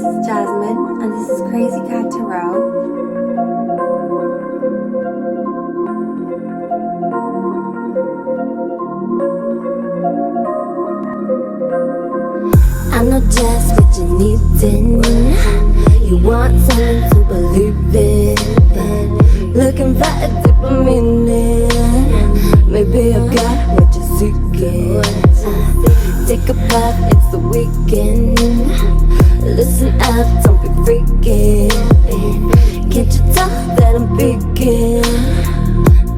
is Jasmine, and this is Crazy Cat Tarot. I know just what you needin'. You want something to believe in. Looking for a deeper meaning. Maybe I've got what you're seeking. Take a puff, it's the weekend. Listen up, don't be freaking. Can't you tell that I'm peeking?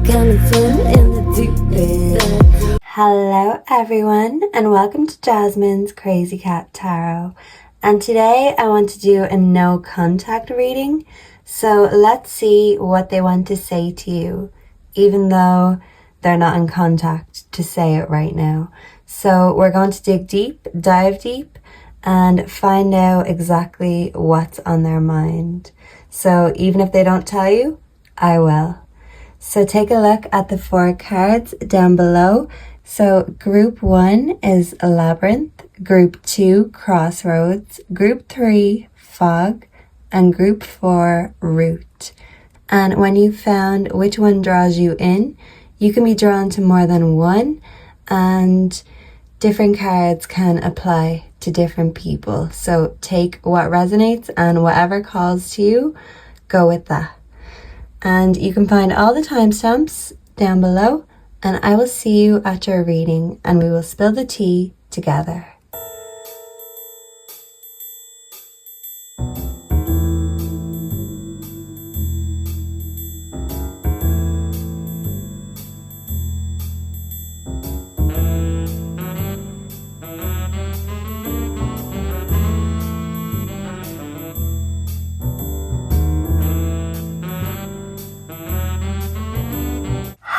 Coming swim in the deep end. Hello everyone, and welcome to Jasmine's Crazy Cat Tarot. And today I want to do a no contact reading. So let's see what they want to say to you, even though they're not in contact to say it right now. So we're going to dig deep, dive deep, and find out exactly what's on their mind. So even if they don't tell you, I will. So take a look at the 4 cards down below. So group 1 is Labyrinth, group 2 Crossroads, group 3 Fog, and group 4 Root. And when you've found which one draws you in, you can be drawn to more than one, and different cards can apply to different people. So take what resonates, and whatever calls to you, go with that. And you can find all the timestamps down below, and I will see you at your reading, and we will spill the tea together.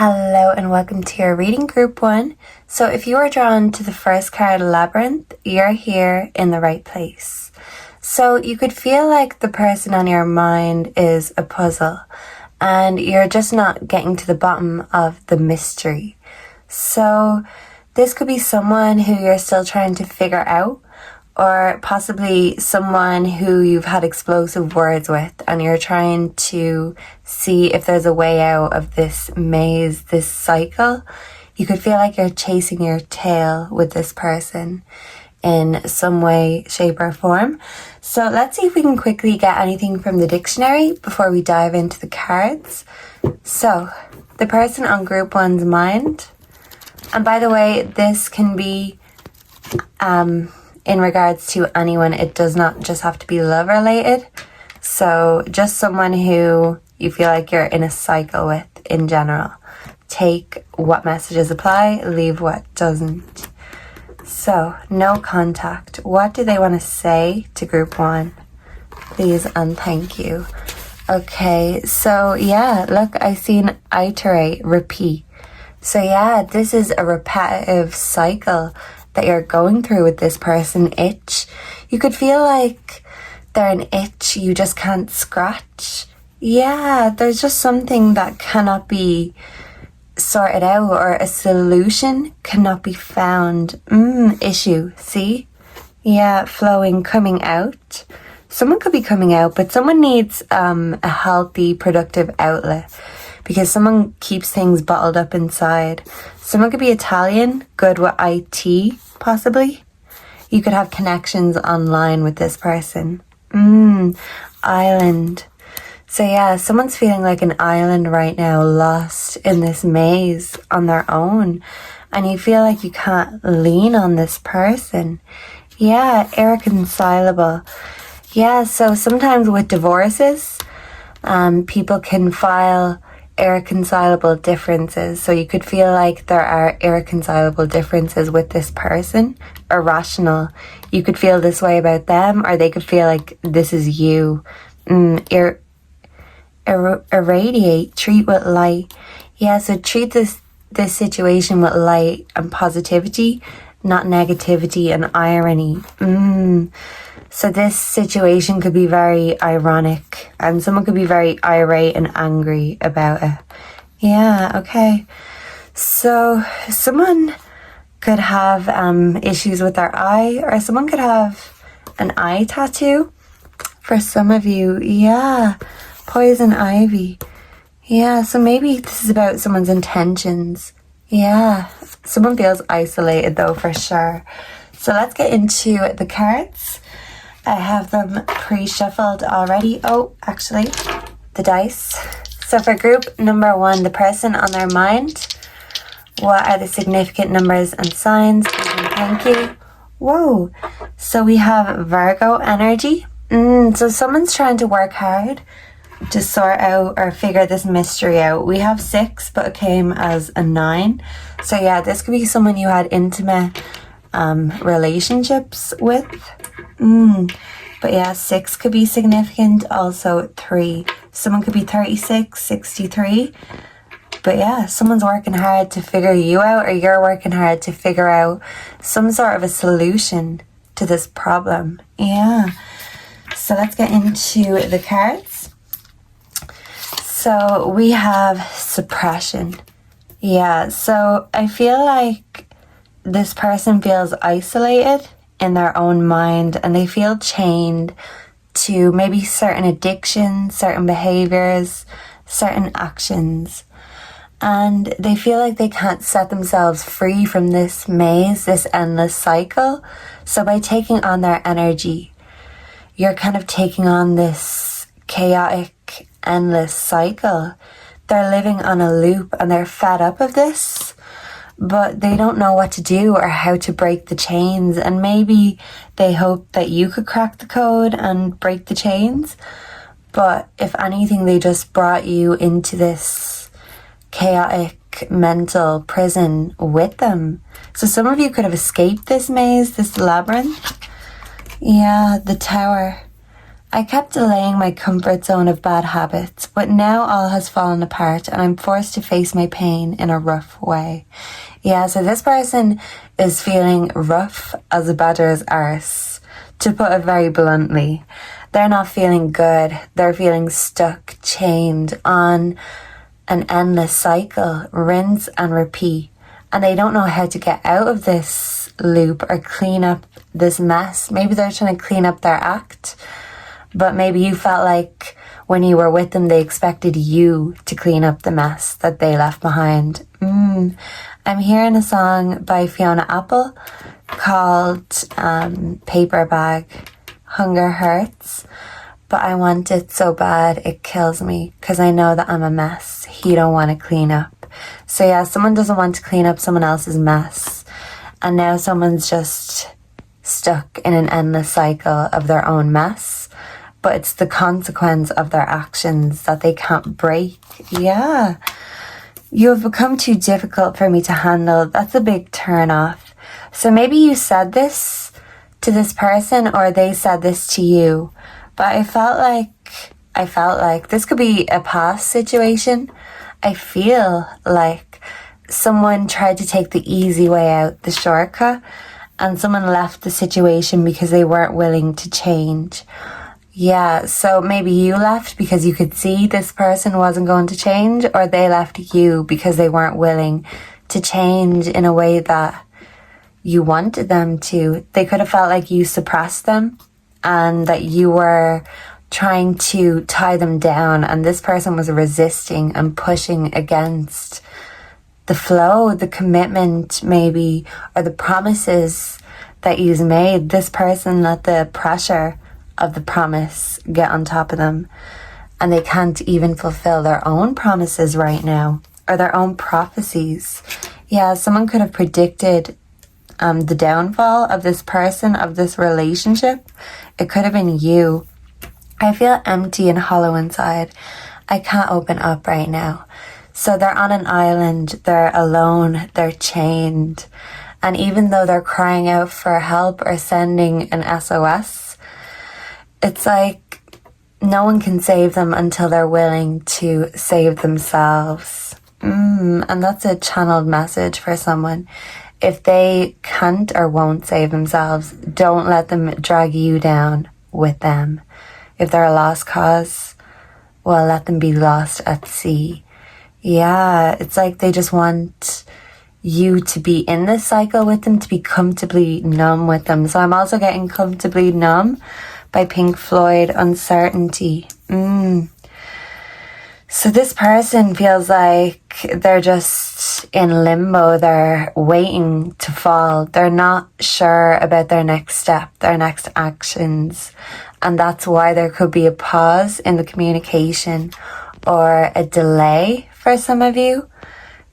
Hello and welcome to your reading group 1. So if you are drawn to the first card, Labyrinth, you're here in the right place. So you could feel like the person on your mind is a puzzle and you're just not getting to the bottom of the mystery. So this could be someone who you're still trying to figure out, or possibly someone who you've had explosive words with and you're trying to see if there's a way out of this maze, this cycle. You could feel like you're chasing your tail with this person in some way, shape or form. So let's see if we can quickly get anything from the dictionary before we dive into the cards. So the person on group 1's mind, and by the way, this can be in regards to anyone. It does not just have to be love related. So just someone who you feel like you're in a cycle with in general. Take what messages apply, leave what doesn't. So no contact. What do they want to say to group 1? Please and thank you. Okay, so yeah, look, I seen iterate, repeat. So yeah, this is a repetitive cycle that you're going through with this person. Itch. You could feel like they're an itch you just can't scratch. Yeah, there's just something that cannot be sorted out, or a solution cannot be found. Issue, see? Yeah, flowing, coming out. Someone could be coming out, but someone needs a healthy, productive outlet, because someone keeps things bottled up inside. Someone could be Italian, good with IT, possibly. You could have connections online with this person. Island. So yeah, someone's feeling like an island right now, lost in this maze on their own. And you feel like you can't lean on this person. Yeah, irreconcilable. Yeah, so sometimes with divorces, people can file irreconcilable differences. So you could feel like there are irreconcilable differences with this person. Irrational. You could feel this way about them, or they could feel like this is you. Irradiate, treat with light. Yeah, so treat this situation with light and positivity, not negativity and irony. So this situation could be very ironic, and someone could be very irate and angry about it. Yeah, okay. So someone could have issues with their eye, or someone could have an eye tattoo. For some of you, yeah, poison ivy. Yeah, so maybe this is about someone's intentions. Yeah, someone feels isolated though, for sure. So let's get into the cards. I have them pre-shuffled already. Oh, actually, the dice. So for group number 1, the person on their mind, what are the significant numbers and signs? Thank you. Whoa. So we have Virgo energy. So someone's trying to work hard to sort out or figure this mystery out. We have 6, but it came as a 9. So yeah, this could be someone you had intimate relationships with. But yeah, 6 could be significant. Also 3. Someone could be 36, 63. But yeah, someone's working hard to figure you out, or you're working hard to figure out some sort of a solution to this problem. Yeah. So let's get into the cards. So we have suppression. Yeah, so I feel like this person feels isolated in their own mind, and they feel chained to maybe certain addictions, certain behaviors, certain actions. And they feel like they can't set themselves free from this maze, this endless cycle. So by taking on their energy, you're kind of taking on this chaotic, endless cycle. They're living on a loop and they're fed up of this, but they don't know what to do or how to break the chains. And maybe they hope that you could crack the code and break the chains. But if anything, they just brought you into this chaotic mental prison with them. So some of you could have escaped this maze, this labyrinth. Yeah, the Tower. I kept delaying my comfort zone of bad habits, but now all has fallen apart and I'm forced to face my pain in a rough way. Yeah, so this person is feeling rough as a badger's arse, to put it very bluntly. They're not feeling good. They're feeling stuck, chained on an endless cycle, rinse and repeat. And they don't know how to get out of this loop or clean up this mess. Maybe they're trying to clean up their act, but maybe you felt like when you were with them, they expected you to clean up the mess that they left behind. I'm hearing a song by Fiona Apple called Paper Bag, Hunger Hurts. But I want it so bad it kills me, because I know that I'm a mess he don't want to clean up. So yeah, someone doesn't want to clean up someone else's mess. And now someone's just stuck in an endless cycle of their own mess. But it's the consequence of their actions that they can't break. Yeah. You have become too difficult for me to handle. That's a big turn off. So maybe you said this to this person, or they said this to you. But I felt like this could be a past situation. I feel like someone tried to take the easy way out, the shortcut, and someone left the situation because they weren't willing to change. Yeah, so maybe you left because you could see this person wasn't going to change, or they left you because they weren't willing to change in a way that you wanted them to. They could have felt like you suppressed them and that you were trying to tie them down, and this person was resisting and pushing against the flow, the commitment maybe, or the promises that you've made. This person let the pressure of the promise get on top of them, and they can't even fulfill their own promises right now, or their own prophecies. Yeah, someone could have predicted the downfall of this person, of this relationship. It could have been you. I feel empty and hollow inside. I can't open up right now. So they're on an island, they're alone, they're chained. And even though they're crying out for help or sending an SOS, it's like no one can save them until they're willing to save themselves. And that's a channeled message for someone. If they can't or won't save themselves, don't let them drag you down with them. If they're a lost cause, well, let them be lost at sea. Yeah, it's like they just want you to be in this cycle with them, to be comfortably numb with them. So I'm also getting comfortably numb, by Pink Floyd, Uncertainty. So this person feels like they're just in limbo. They're waiting to fall. They're not sure about their next step, their next actions. And that's why there could be a pause in the communication or a delay for some of you,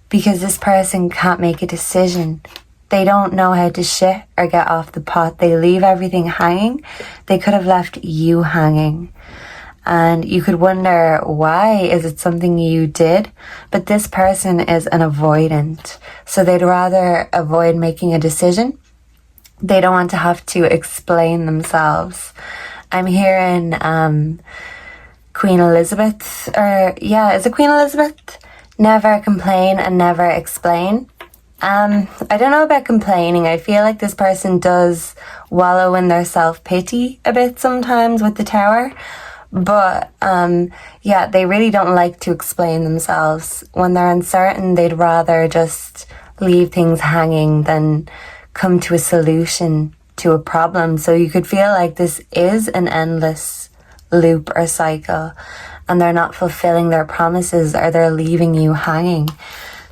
because this person can't make a decision. They don't know how to shit or get off the pot. They leave everything hanging. They could have left you hanging. And you could wonder, why? Is it something you did? But this person is an avoidant. So they'd rather avoid making a decision. They don't want to have to explain themselves. I'm hearing Queen Elizabeth, is it Queen Elizabeth? Never complain and never explain. I don't know about complaining. I feel like this person does wallow in their self-pity a bit sometimes with the Tower. But, they really don't like to explain themselves. When they're uncertain, they'd rather just leave things hanging than come to a solution to a problem. So you could feel like this is an endless loop or cycle, and they're not fulfilling their promises, or they're leaving you hanging.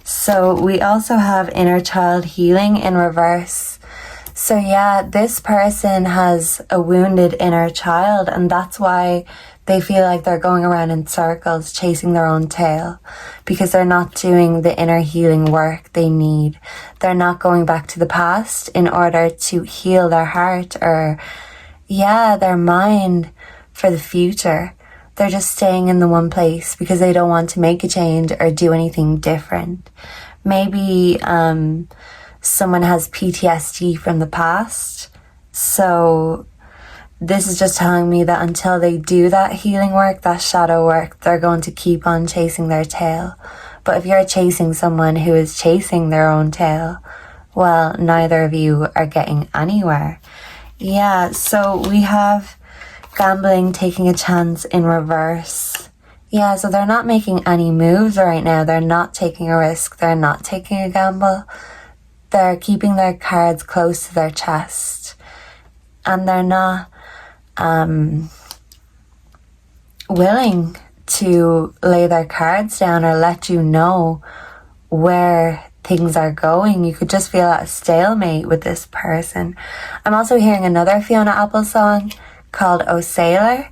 So we also have inner child healing in reverse. So this person has a wounded inner child, and that's why they feel like they're going around in circles chasing their own tail, because they're not doing the inner healing work they need. They're not going back to the past in order to heal their heart or their mind for the future. They're just staying in the one place because they don't want to make a change or do anything different. Maybe someone has PTSD from the past. So this is just telling me that until they do that healing work, that shadow work, they're going to keep on chasing their tail. But if you're chasing someone who is chasing their own tail, well, neither of you are getting anywhere. So we have gambling, taking a chance in reverse. So they're not making any moves right now. They're not taking a risk. They're not taking a gamble. They're keeping their cards close to their chest. And they're not willing to lay their cards down or let you know where things are going. You could just feel a stalemate with this person. I'm also hearing another Fiona Apple song called Oh Sailor,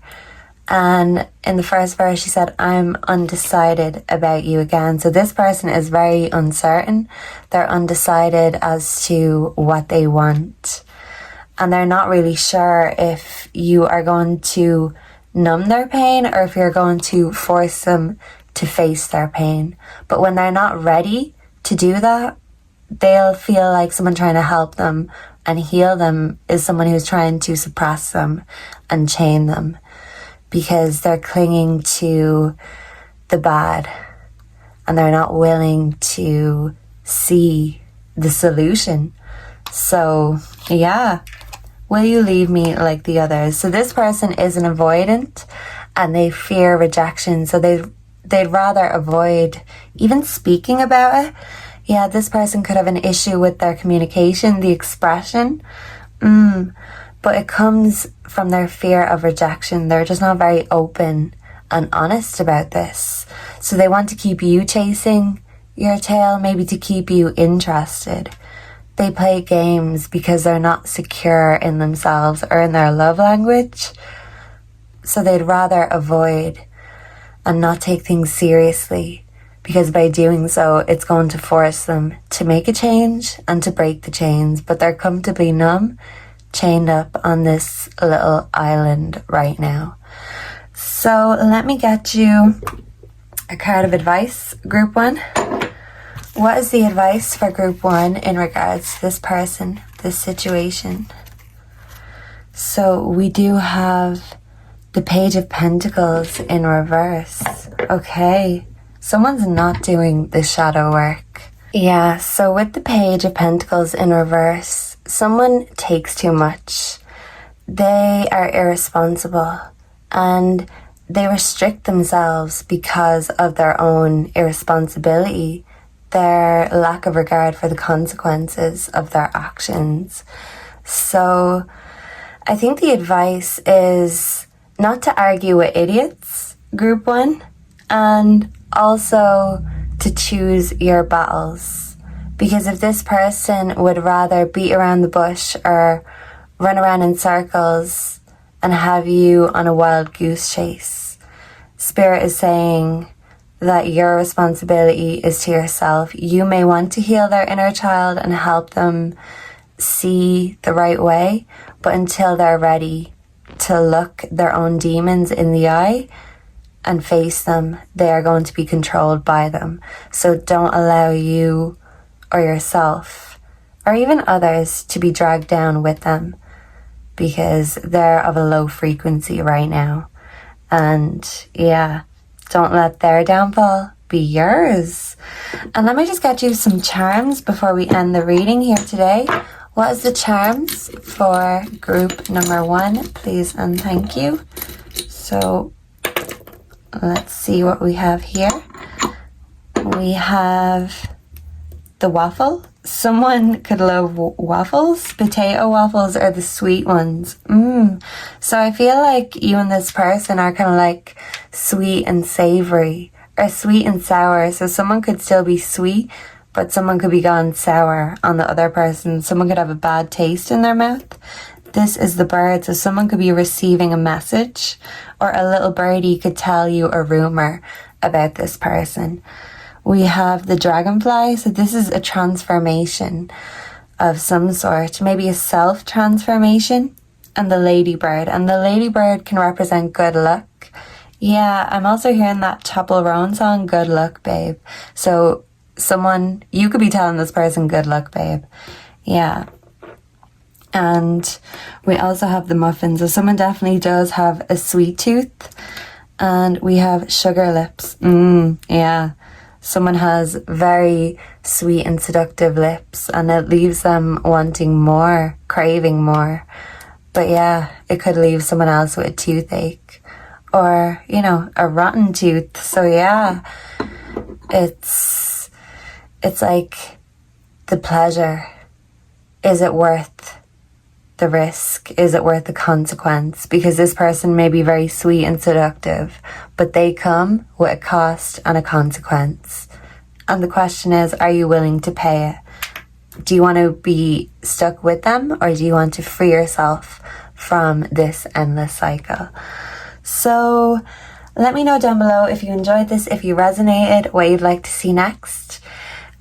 and in the first verse she said, I'm undecided about you again. So this person is very uncertain. They're undecided as to what they want, and they're not really sure if you are going to numb their pain or if you're going to force them to face their pain. But when they're not ready to do that, they'll feel like someone trying to help them and heal them is someone who's trying to suppress them and chain them, because they're clinging to the bad and they're not willing to see the solution. So will you leave me like the others? So this person is an avoidant and they fear rejection. So they'd rather avoid even speaking about it. This person could have an issue with their communication, the expression. But it comes from their fear of rejection. They're just not very open and honest about this. So they want to keep you chasing your tail, maybe to keep you interested. They play games because they're not secure in themselves or in their love language. So they'd rather avoid and not take things seriously, because by doing so, it's going to force them to make a change and to break the chains. But they're comfortably numb, chained up on this little island right now. So let me get you a card of advice, Group 1. What is the advice for Group 1 in regards to this person, this situation? So we do have the Page of Pentacles in reverse. Okay, someone's not doing the shadow work. So with the Page of Pentacles in reverse, someone takes too much. They are irresponsible and they restrict themselves because of their own irresponsibility, their lack of regard for the consequences of their actions. So I think the advice is not to argue with idiots, group one, and also to choose your battles. Because if this person would rather beat around the bush or run around in circles and have you on a wild goose chase, Spirit is saying that your responsibility is to yourself. You may want to heal their inner child and help them see the right way, but until they're ready to look their own demons in the eye and face them, they are going to be controlled by them. So don't allow you or yourself or even others to be dragged down with them, because they're of a low frequency right now. And yeah, don't let their downfall be yours. And let me just get you some charms before we end the reading here today. What is the charms for group number 1, please and thank you? So let's see what we have here. We have the waffle. Someone could love waffles. Potato waffles are the sweet ones. So I feel like you and this person are kind of like sweet and savory, or sweet and sour. So someone could still be sweet, but someone could be gone sour on the other person. Someone could have a bad taste in their mouth. This is the bird, so someone could be receiving a message, or a little birdie could tell you a rumor about this person. We have the dragonfly, so this is a transformation of some sort, maybe a self-transformation, and the ladybird. And the ladybird can represent good luck. Yeah, I'm also hearing that Chapel Roan song, Good Luck, Babe. So someone, you could be telling this person, good luck, babe. Yeah. And we also have the muffins. So someone definitely does have a sweet tooth. And we have sugar lips. Yeah. Someone has very sweet and seductive lips, and it leaves them wanting more, craving more. But yeah, it could leave someone else with a toothache, or, you know, a rotten tooth. So yeah, it's like the pleasure. Is it worth the risk? Is it worth the consequence? Because this person may be very sweet and seductive, but they come with a cost and a consequence. And the question is, are you willing to pay it? Do you want to be stuck with them, or do you want to free yourself from this endless cycle? So let me know down below if you enjoyed this, if you resonated, what you'd like to see next.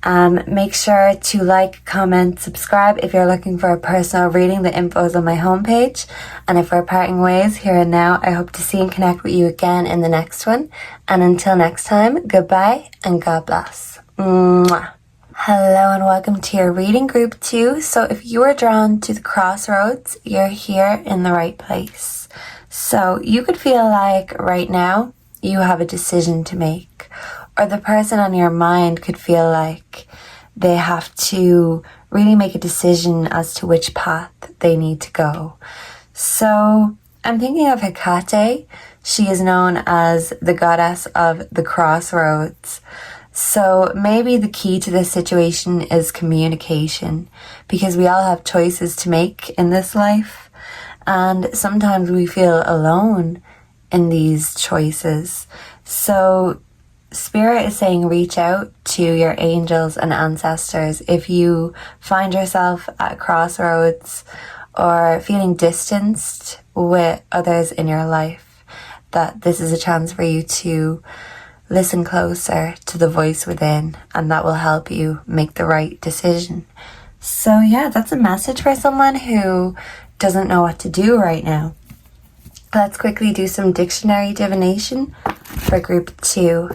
Make sure to like, comment, subscribe if you're looking for a personal reading. The info is on my homepage. And if we're parting ways here and now, I hope to see and connect with you again in the next one. And until next time, goodbye and God bless. Mwah. Hello and welcome to your reading group 2. So if you are drawn to the crossroads, you're here in the right place. So you could feel like right now you have a decision to make, or the person on your mind could feel like they have to really make a decision as to which path they need to go. So I'm thinking of Hecate. She is known as the goddess of the crossroads. So maybe the key to this situation is communication, because we all have choices to make in this life, and sometimes we feel alone in these choices. So Spirit is saying reach out to your angels and ancestors if you find yourself at crossroads or feeling distanced with others in your life, that this is a chance for you to listen closer to the voice within, and that will help you make the right decision. So yeah, that's a message for someone who doesn't know what to do right now. Let's quickly do some dictionary divination for group 2.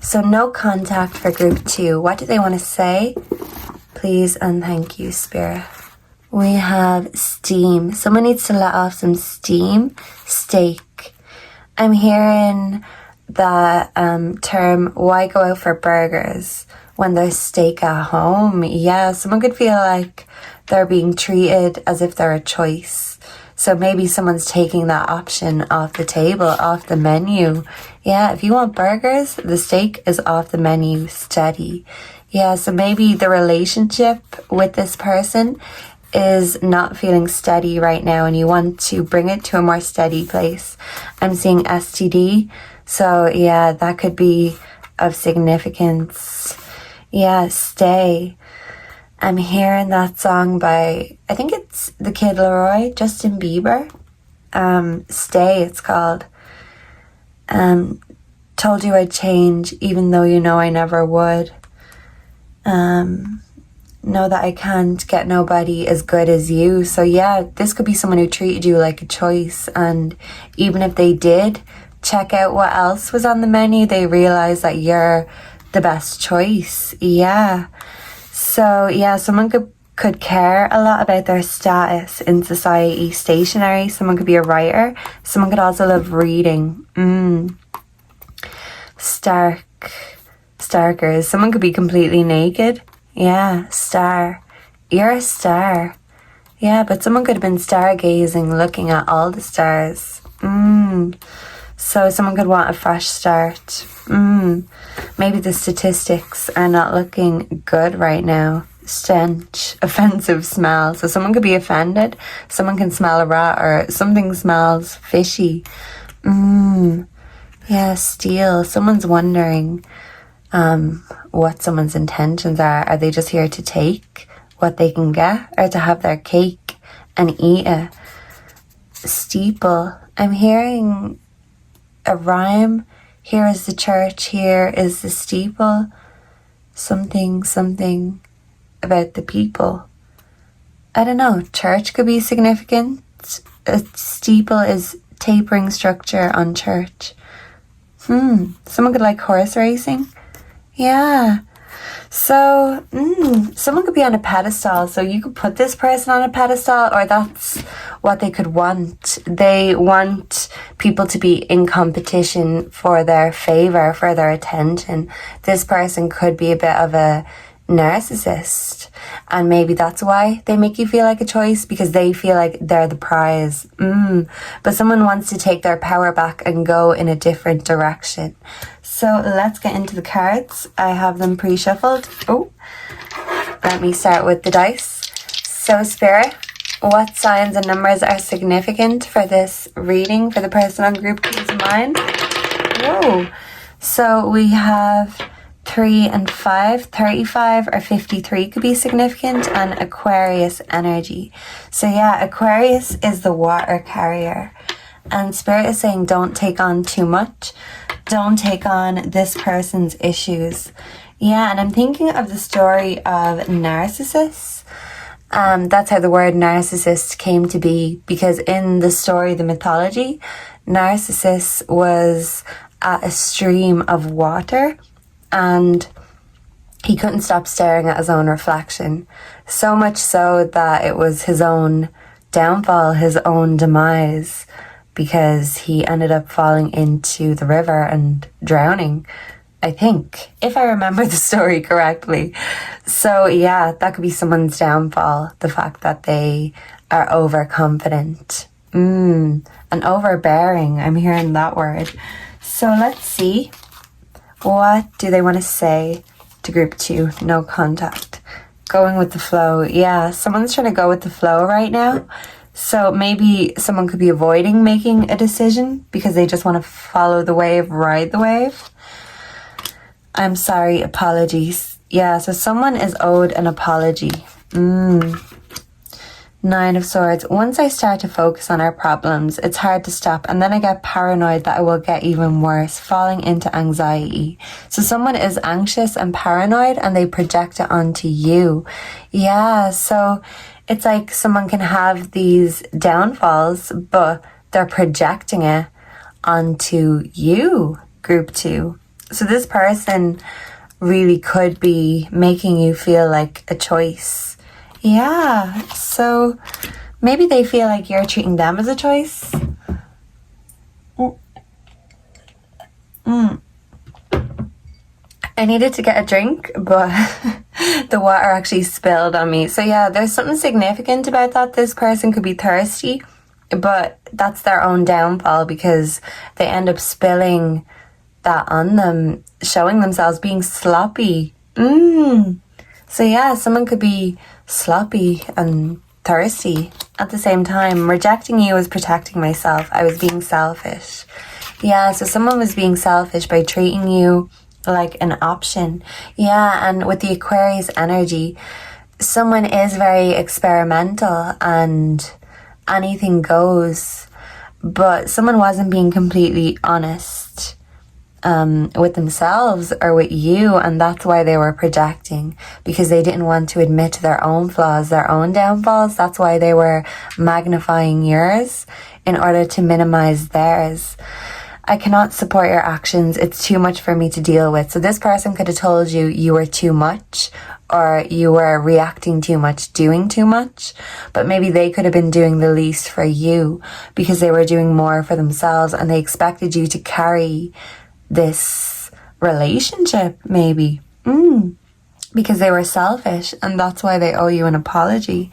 So no contact for group 2. What do they want to say? Please and thank you, Spirit. We have steam. Someone needs to let off some steam. Steak. I'm hearing the term, why go out for burgers when there's steak at home? Yeah, someone could feel like they're being treated as if they're a choice. So maybe someone's taking that option off the table, off the menu. Yeah, if you want burgers, the steak is off the menu steady. Yeah, so maybe the relationship with this person is not feeling steady right now and you want to bring it to a more steady place. I'm seeing STD, so yeah, that could be of significance. Yeah, stay. I'm hearing that song by, I think it's The Kid Laroi, Justin Bieber. Stay, it's called. Told you I'd change, even though you know I never would. Know that I can't get nobody as good as you. So yeah, this could be someone who treated you like a choice, and even if they did check out what else was on the menu, they realize that you're the best choice. Yeah. So yeah, someone could care a lot about their status in society. Stationary, someone could be a writer. Someone could also love reading. Starkers, someone could be completely naked. Yeah, star. You're a star. Yeah, but someone could have been stargazing, looking at all the stars. So someone could want a fresh start. Maybe the statistics are not looking good right now. Stench, offensive smell. So someone could be offended. Someone can smell a rat or something smells fishy. Yeah, steal. Someone's wondering what someone's intentions are. Are they just here to take what they can get, or to have their cake and eat it? Steeple. I'm hearing a rhyme. Here is the church, here is the steeple. Something about the people. I don't know. Church could be significant. A steeple is tapering structure on church. Someone could like horse racing. Yeah. So, someone could be on a pedestal. So you could put this person on a pedestal, or that's what they could want. They want people to be in competition for their favor, for their attention. This person could be a bit of a narcissist, and maybe that's why they make you feel like a choice, because they feel like they're the prize. But someone wants to take their power back and go in a different direction. So let's get into the cards. I have them pre-shuffled. Let me start with the dice. So Spirit, what signs and numbers are significant for this reading for the person on Group 2's mind? Whoa. So we have 3 and 5, 35 or 53 could be significant, and Aquarius energy. So yeah, Aquarius is the water carrier, and Spirit is saying don't take on too much. Don't take on this person's issues. Yeah, and I'm thinking of the story of Narcissus. That's how the word narcissist came to be, because in the story, the mythology, Narcissus was at a stream of water, and he couldn't stop staring at his own reflection. So much so that it was his own downfall, his own demise, because he ended up falling into the river and drowning, I think, if I remember the story correctly. So yeah, that could be someone's downfall, the fact that they are overconfident. And overbearing, I'm hearing that word. So let's see. What do they want to say to Group 2? No contact. Going with the flow. Yeah, someone's trying to go with the flow right now. So maybe someone could be avoiding making a decision because they just want to follow the wave, ride the wave. I'm sorry, apologies. Yeah, so someone is owed an apology. 9 of Swords. Once I start to focus on our problems, it's hard to stop, and then I get paranoid that it will get even worse, falling into anxiety. So someone is anxious and paranoid, and they project it onto you. Yeah, so it's like someone can have these downfalls, but they're projecting it onto you, Group 2. So this person really could be making you feel like a choice. Yeah, so maybe they feel like you're treating them as a choice. I needed to get a drink, but the water actually spilled on me. So yeah, there's something significant about that. This person could be thirsty, but that's their own downfall because they end up spilling that on them, showing themselves being sloppy. So yeah, someone could be sloppy and thirsty at the same time. Rejecting you was protecting myself. I was being selfish. Yeah, so someone was being selfish by treating you like an option. Yeah, and with the Aquarius energy, someone is very experimental and anything goes, but someone wasn't being completely honest with themselves or with you, and that's why they were projecting, because they didn't want to admit to their own flaws, their own downfalls. That's why they were magnifying yours in order to minimize theirs. I cannot support your actions. It's too much for me to deal with. So this person could have told you you were too much, or you were reacting too much, doing too much, but maybe they could have been doing the least for you because they were doing more for themselves and they expected you to carry this relationship, maybe, because they were selfish, and that's why they owe you an apology.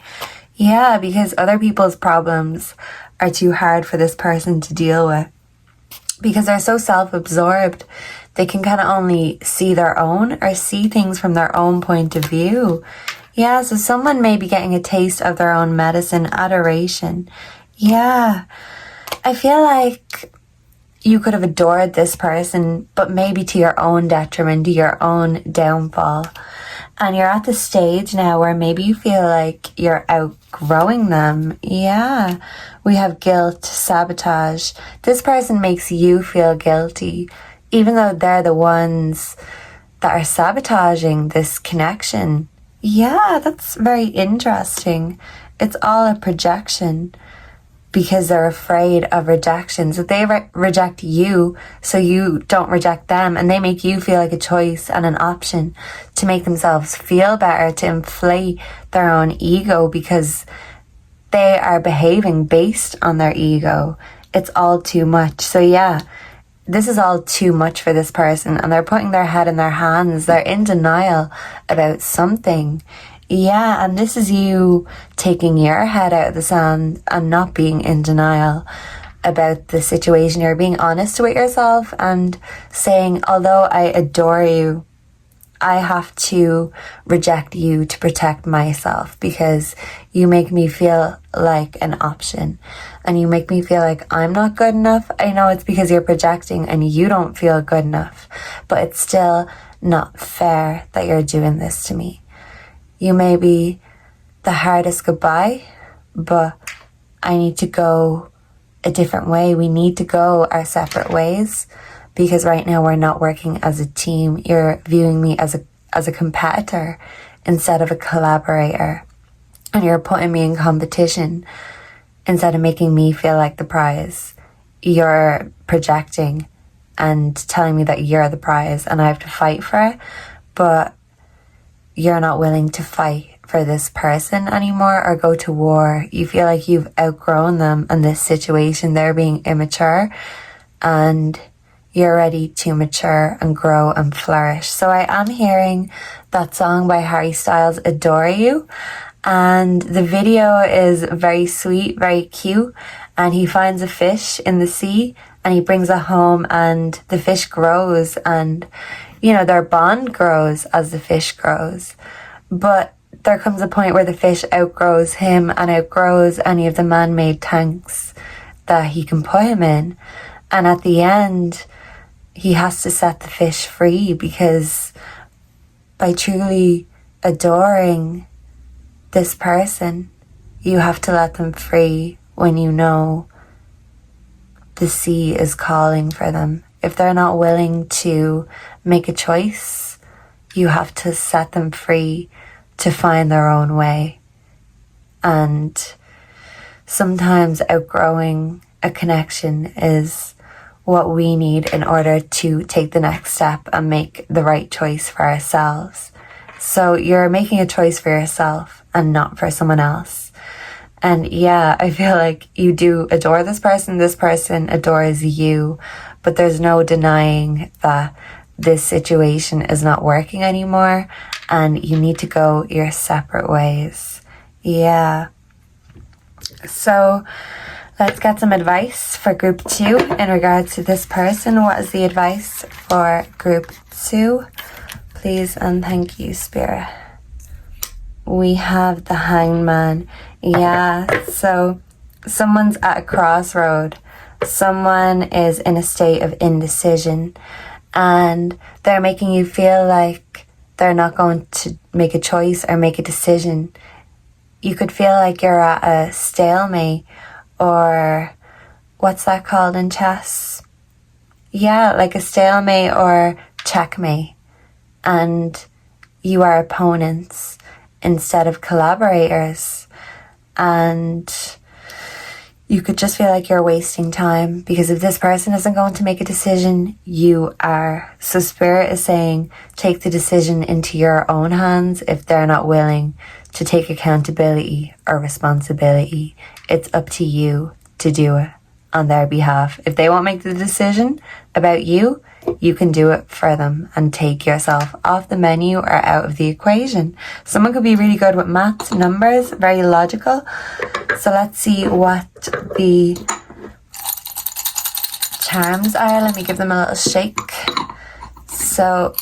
Yeah, because other people's problems are too hard for this person to deal with, because they're so self-absorbed. They can kind of only see their own, or see things from their own point of view. Yeah, so someone may be getting a taste of their own medicine, adoration. Yeah, I feel like you could have adored this person, but maybe to your own detriment, to your own downfall. And you're at the stage now where maybe you feel like you're outgrowing them. Yeah. We have guilt, sabotage. This person makes you feel guilty, even though they're the ones that are sabotaging this connection. Yeah, that's very interesting. It's all a projection, because they're afraid of rejection. So they reject you so you don't reject them, and they make you feel like a choice and an option to make themselves feel better, to inflate their own ego, because they are behaving based on their ego. It's all too much. So yeah, this is all too much for this person, and they're putting their head in their hands. They're in denial about something. Yeah, and this is you taking your head out of the sand and not being in denial about the situation. You're being honest with yourself and saying, although I adore you, I have to reject you to protect myself, because you make me feel like an option and you make me feel like I'm not good enough. I know it's because you're projecting and you don't feel good enough, but it's still not fair that you're doing this to me. You may be the hardest goodbye, but I need to go a different way. We need to go our separate ways, because right now we're not working as a team. You're viewing me as a competitor instead of a collaborator, and you're putting me in competition instead of making me feel like the prize. You're projecting and telling me that you're the prize and I have to fight for it, but you're not willing to fight for this person anymore or go to war. You feel like you've outgrown them in this situation. They're being immature and you're ready to mature and grow and flourish. So I am hearing that song by Harry Styles, Adore You. And the video is very sweet, very cute. And he finds a fish in the sea and he brings it home, and the fish grows, and you know, their bond grows as the fish grows. But there comes a point where the fish outgrows him and outgrows any of the man-made tanks that he can put him in. And at the end, he has to set the fish free, because by truly adoring this person, you have to let them free when you know the sea is calling for them. If they're not willing to make a choice, you have to set them free to find their own way. And sometimes outgrowing a connection is what we need in order to take the next step and make the right choice for ourselves. So you're making a choice for yourself and not for someone else. And yeah, I feel like you do adore this person adores you, but there's no denying that this situation is not working anymore and you need to go your separate ways. Yeah. So let's get some advice for group 2 in regards to this person. What is the advice for group 2? Please and thank you, Spirit. We have the Hanged Man. Yeah, so someone's at a crossroad. Someone is in a state of indecision and they're making you feel like they're not going to make a choice or make a decision. You could feel like you're at a stalemate, or what's that called in chess? Yeah, like a stalemate or checkmate. And you are opponents instead of collaborators. And you could just feel like you're wasting time, because if this person isn't going to make a decision, you are. So Spirit is saying, take the decision into your own hands if they're not willing to take accountability or responsibility. It's up to you to do it on their behalf. If they won't make the decision about you, you can do it for them and take yourself off the menu or out of the equation. Someone could be really good with maths, numbers, very logical. So let's see what the charms are. Let me give them a little shake. So,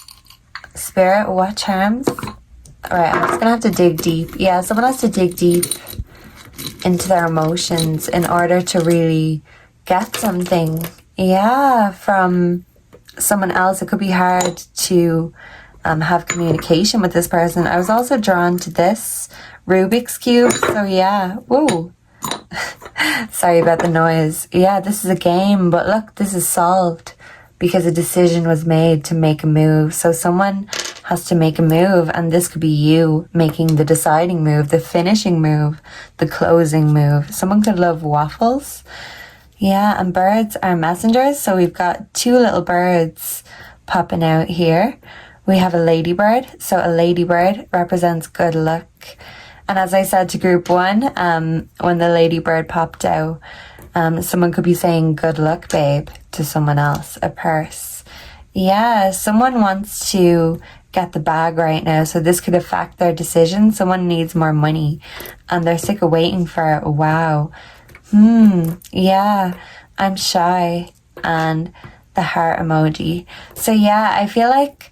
Spirit, what charms? Alright, I'm just gonna have to dig deep. Yeah, someone has to dig deep into their emotions in order to really get something. Yeah, from someone else. It could be hard to have communication with this person. I was also drawn to this Rubik's Cube. So yeah, whoa. Sorry about the noise. Yeah, this is a game, but look, this is solved because a decision was made to make a move. So someone has to make a move, and this could be you making the deciding move, the finishing move, the closing move. Someone could love waffles. Yeah, and birds are messengers. So we've got two little birds popping out here. We have a ladybird. So a ladybird represents good luck. And as I said to group one, when the ladybird popped out, someone could be saying, good luck, babe, to someone else, a purse. Yeah, someone wants to get the bag right now. So this could affect their decision. Someone needs more money and they're sick of waiting for it. Wow. Yeah, I'm shy, and the heart emoji. So yeah, I feel like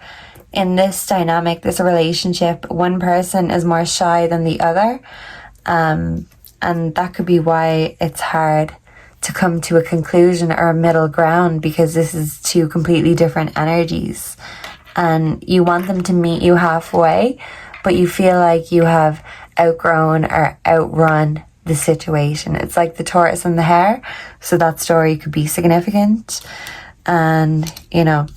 in this dynamic, this relationship, one person is more shy than the other. And that could be why it's hard to come to a conclusion or a middle ground, because this is two completely different energies. And you want them to meet you halfway, but you feel like you have outgrown or outrun the situation. It's like the tortoise and the hare. So that story could be significant. And, you know,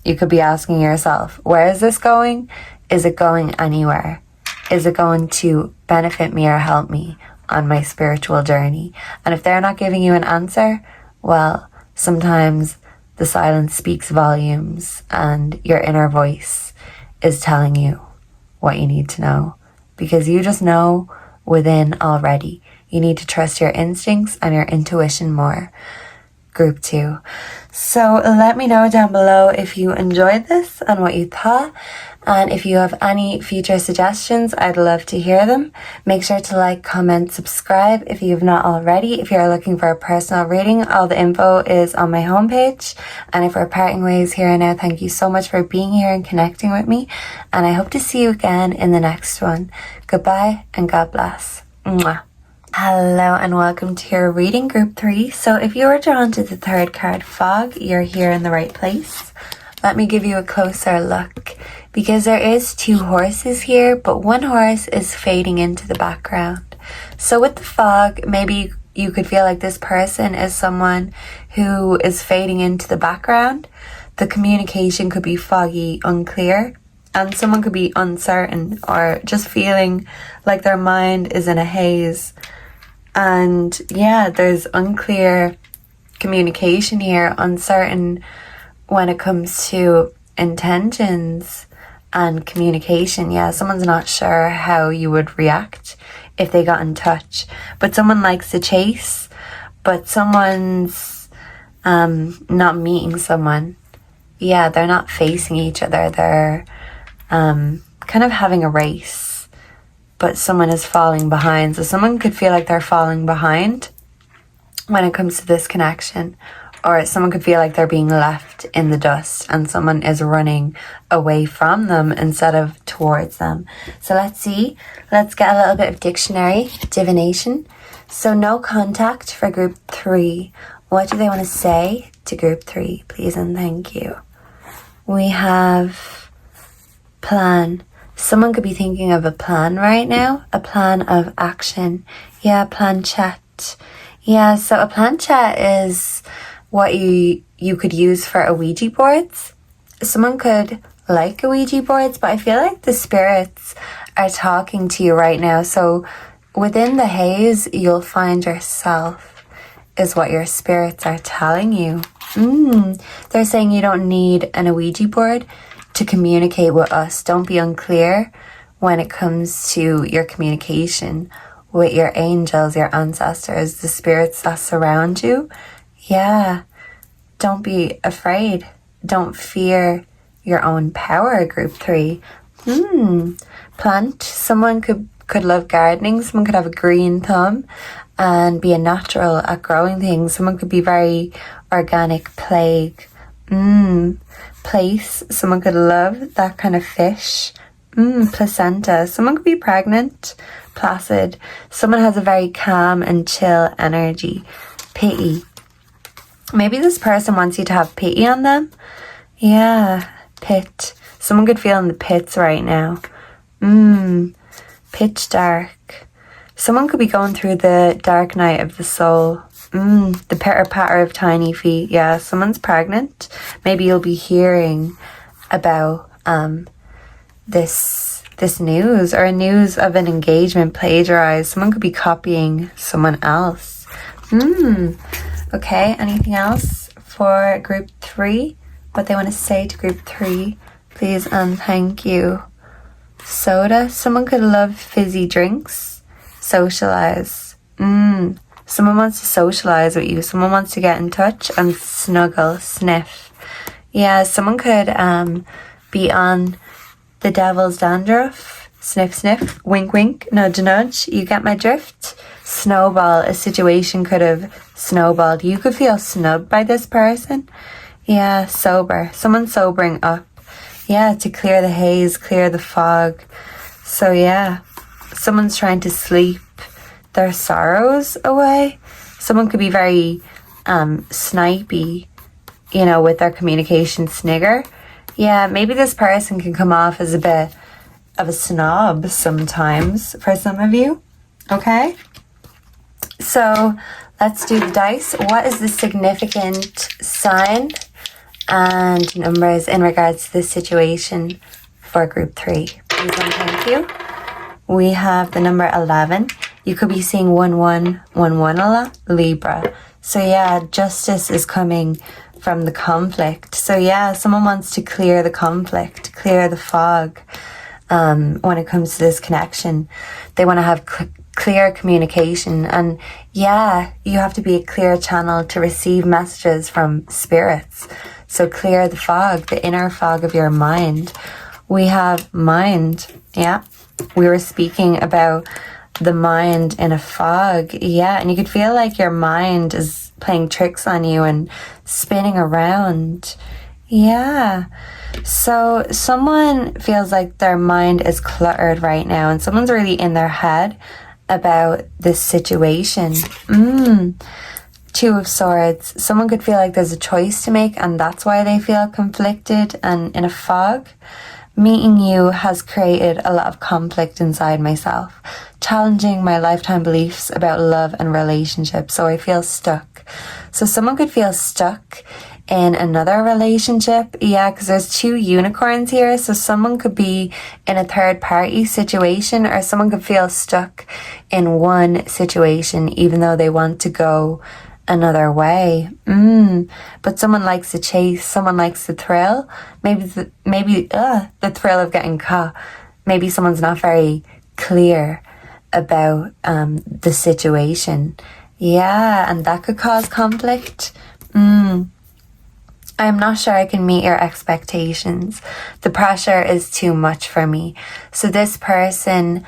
you could be asking yourself, where is this going? Is it going anywhere? Is it going to benefit me or help me on my spiritual journey? And if they're not giving you an answer, well, sometimes the silence speaks volumes, and your inner voice is telling you what you need to know, because you just know within already. You need to trust your instincts and your intuition more. Group 2. So let me know down below if you enjoyed this and what you thought. And if you have any future suggestions, I'd love to hear them. Make sure to like, comment, subscribe if you've not already. If you're looking for a personal reading, all the info is on my homepage. And if we're parting ways here and now, thank you so much for being here and connecting with me. And I hope to see you again in the next one. Goodbye and God bless. Mwah. Hello and welcome to your reading, group 3. So if you were drawn to the third card, Fog, you're here in the right place. Let me give you a closer look, because there is two horses here, but one horse is fading into the background. So with the fog, maybe you could feel like this person is someone who is fading into the background. The communication could be foggy, unclear, and someone could be uncertain or just feeling like their mind is in a haze. And yeah, there's unclear communication here, uncertain when it comes to intentions and communication. Yeah, someone's not sure how you would react if they got in touch. But someone likes to chase, but someone's not meeting someone. Yeah, they're not facing each other. They're kind of having a race. But someone is falling behind. So someone could feel like they're falling behind when it comes to this connection. or someone could feel like they're being left in the dust and someone is running away from them instead of towards them. So let's see. Let's get a little bit of dictionary, divination. So no contact for group 3. What do they want to say to group 3? Please and thank you. We have plan. Someone could be thinking of a plan right now. A plan of action. Yeah, planchette. Yeah, so a planchette is what you could use for a Ouija boards. Someone could like a Ouija boards, but I feel like the spirits are talking to you right now. So within the haze, you'll find yourself, is what your spirits are telling you. They're saying you don't need an Ouija board to communicate with us. Don't be unclear when it comes to your communication with your angels, your ancestors, the spirits that surround you. Yeah, don't be afraid. Don't fear your own power, group 3. Plant. Someone could love gardening. Someone could have a green thumb and be a natural at growing things. Someone could be very organic, plague. Place. Someone could love that kind of fish. Placenta. Someone could be pregnant, placid. Someone has a very calm and chill energy. Pity. Maybe this person wants you to have pity on them. Yeah. Pit. Someone could feel in the pits right now. Pitch dark. Someone could be going through the dark night of the soul. The pitter-patter of tiny feet. Yeah, someone's pregnant. Maybe you'll be hearing about this news, or a news of an engagement plagiarized. Someone could be copying someone else. Okay, anything else for group 3? What they want to say to group 3? Please and thank you. Soda. Someone could love fizzy drinks. Socialize. Someone wants to socialize with you. Someone wants to get in touch and snuggle, sniff. Yeah, someone could be on the devil's dandruff. Sniff, sniff. Wink, wink. Nudge, nudge. You get my drift? Snowball. A situation could have snowballed. You could feel snubbed by this person. Yeah, sober. Someone sobering up. Yeah, to clear the haze, clear the fog. So yeah, someone's trying to sleep their sorrows away. Someone could be very snipey, with their communication, snigger. Yeah, maybe this person can come off as a bit of a snob sometimes for some of you. Okay? So let's do the dice. What is the significant sign and numbers in regards to this situation for group 3? Please and thank you. We have the number 11. You could be seeing 1111 a lot. Libra. So yeah, justice is coming from the conflict. So yeah, someone wants to clear the conflict, clear the fog when it comes to this connection. They want to have clear communication, and yeah, you have to be a clear channel to receive messages from spirits. So clear the fog, the inner fog of your mind. We have mind. Yeah, we were speaking about the mind in a fog. Yeah, and you could feel like your mind is playing tricks on you and spinning around. Yeah. So someone feels like their mind is cluttered right now, and someone's really in their head about this situation. 2 of Swords. Someone could feel like there's a choice to make, and that's why they feel conflicted and in a fog. Meeting you has created a lot of conflict inside myself, challenging my lifetime beliefs about love and relationships, so I feel stuck. So someone could feel stuck in another relationship. Yeah, because there's 2 unicorns here, so someone could be in a third party situation, or someone could feel stuck in one situation even though they want to go another way. But someone likes the chase, someone likes the thrill. Maybe the thrill of getting caught. Maybe someone's not very clear about the situation. Yeah, and that could cause conflict. I'm not sure I can meet your expectations. The pressure is too much for me. So this person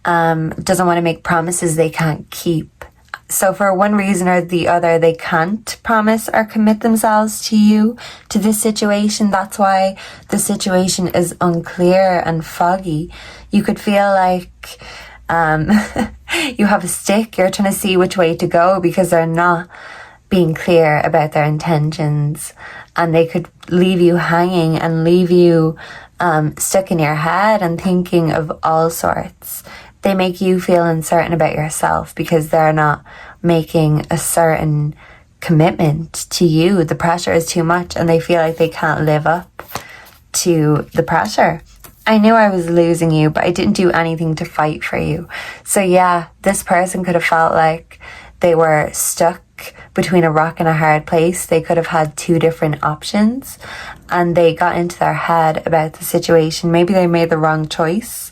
doesn't want to make promises they can't keep. So for one reason or the other, they can't promise or commit themselves to you, to this situation. That's why the situation is unclear and foggy. You could feel like you have a stick, you're trying to see which way to go because they're not being clear about their intentions, and they could leave you hanging and leave you stuck in your head and thinking of all sorts. They make you feel uncertain about yourself because they're not making a certain commitment to you. The pressure is too much and they feel like they can't live up to the pressure. I knew I was losing you, but I didn't do anything to fight for you. So yeah, this person could have felt like they were stuck between a rock and a hard place. They could have had two different options and they got into their head about the situation. Maybe they made the wrong choice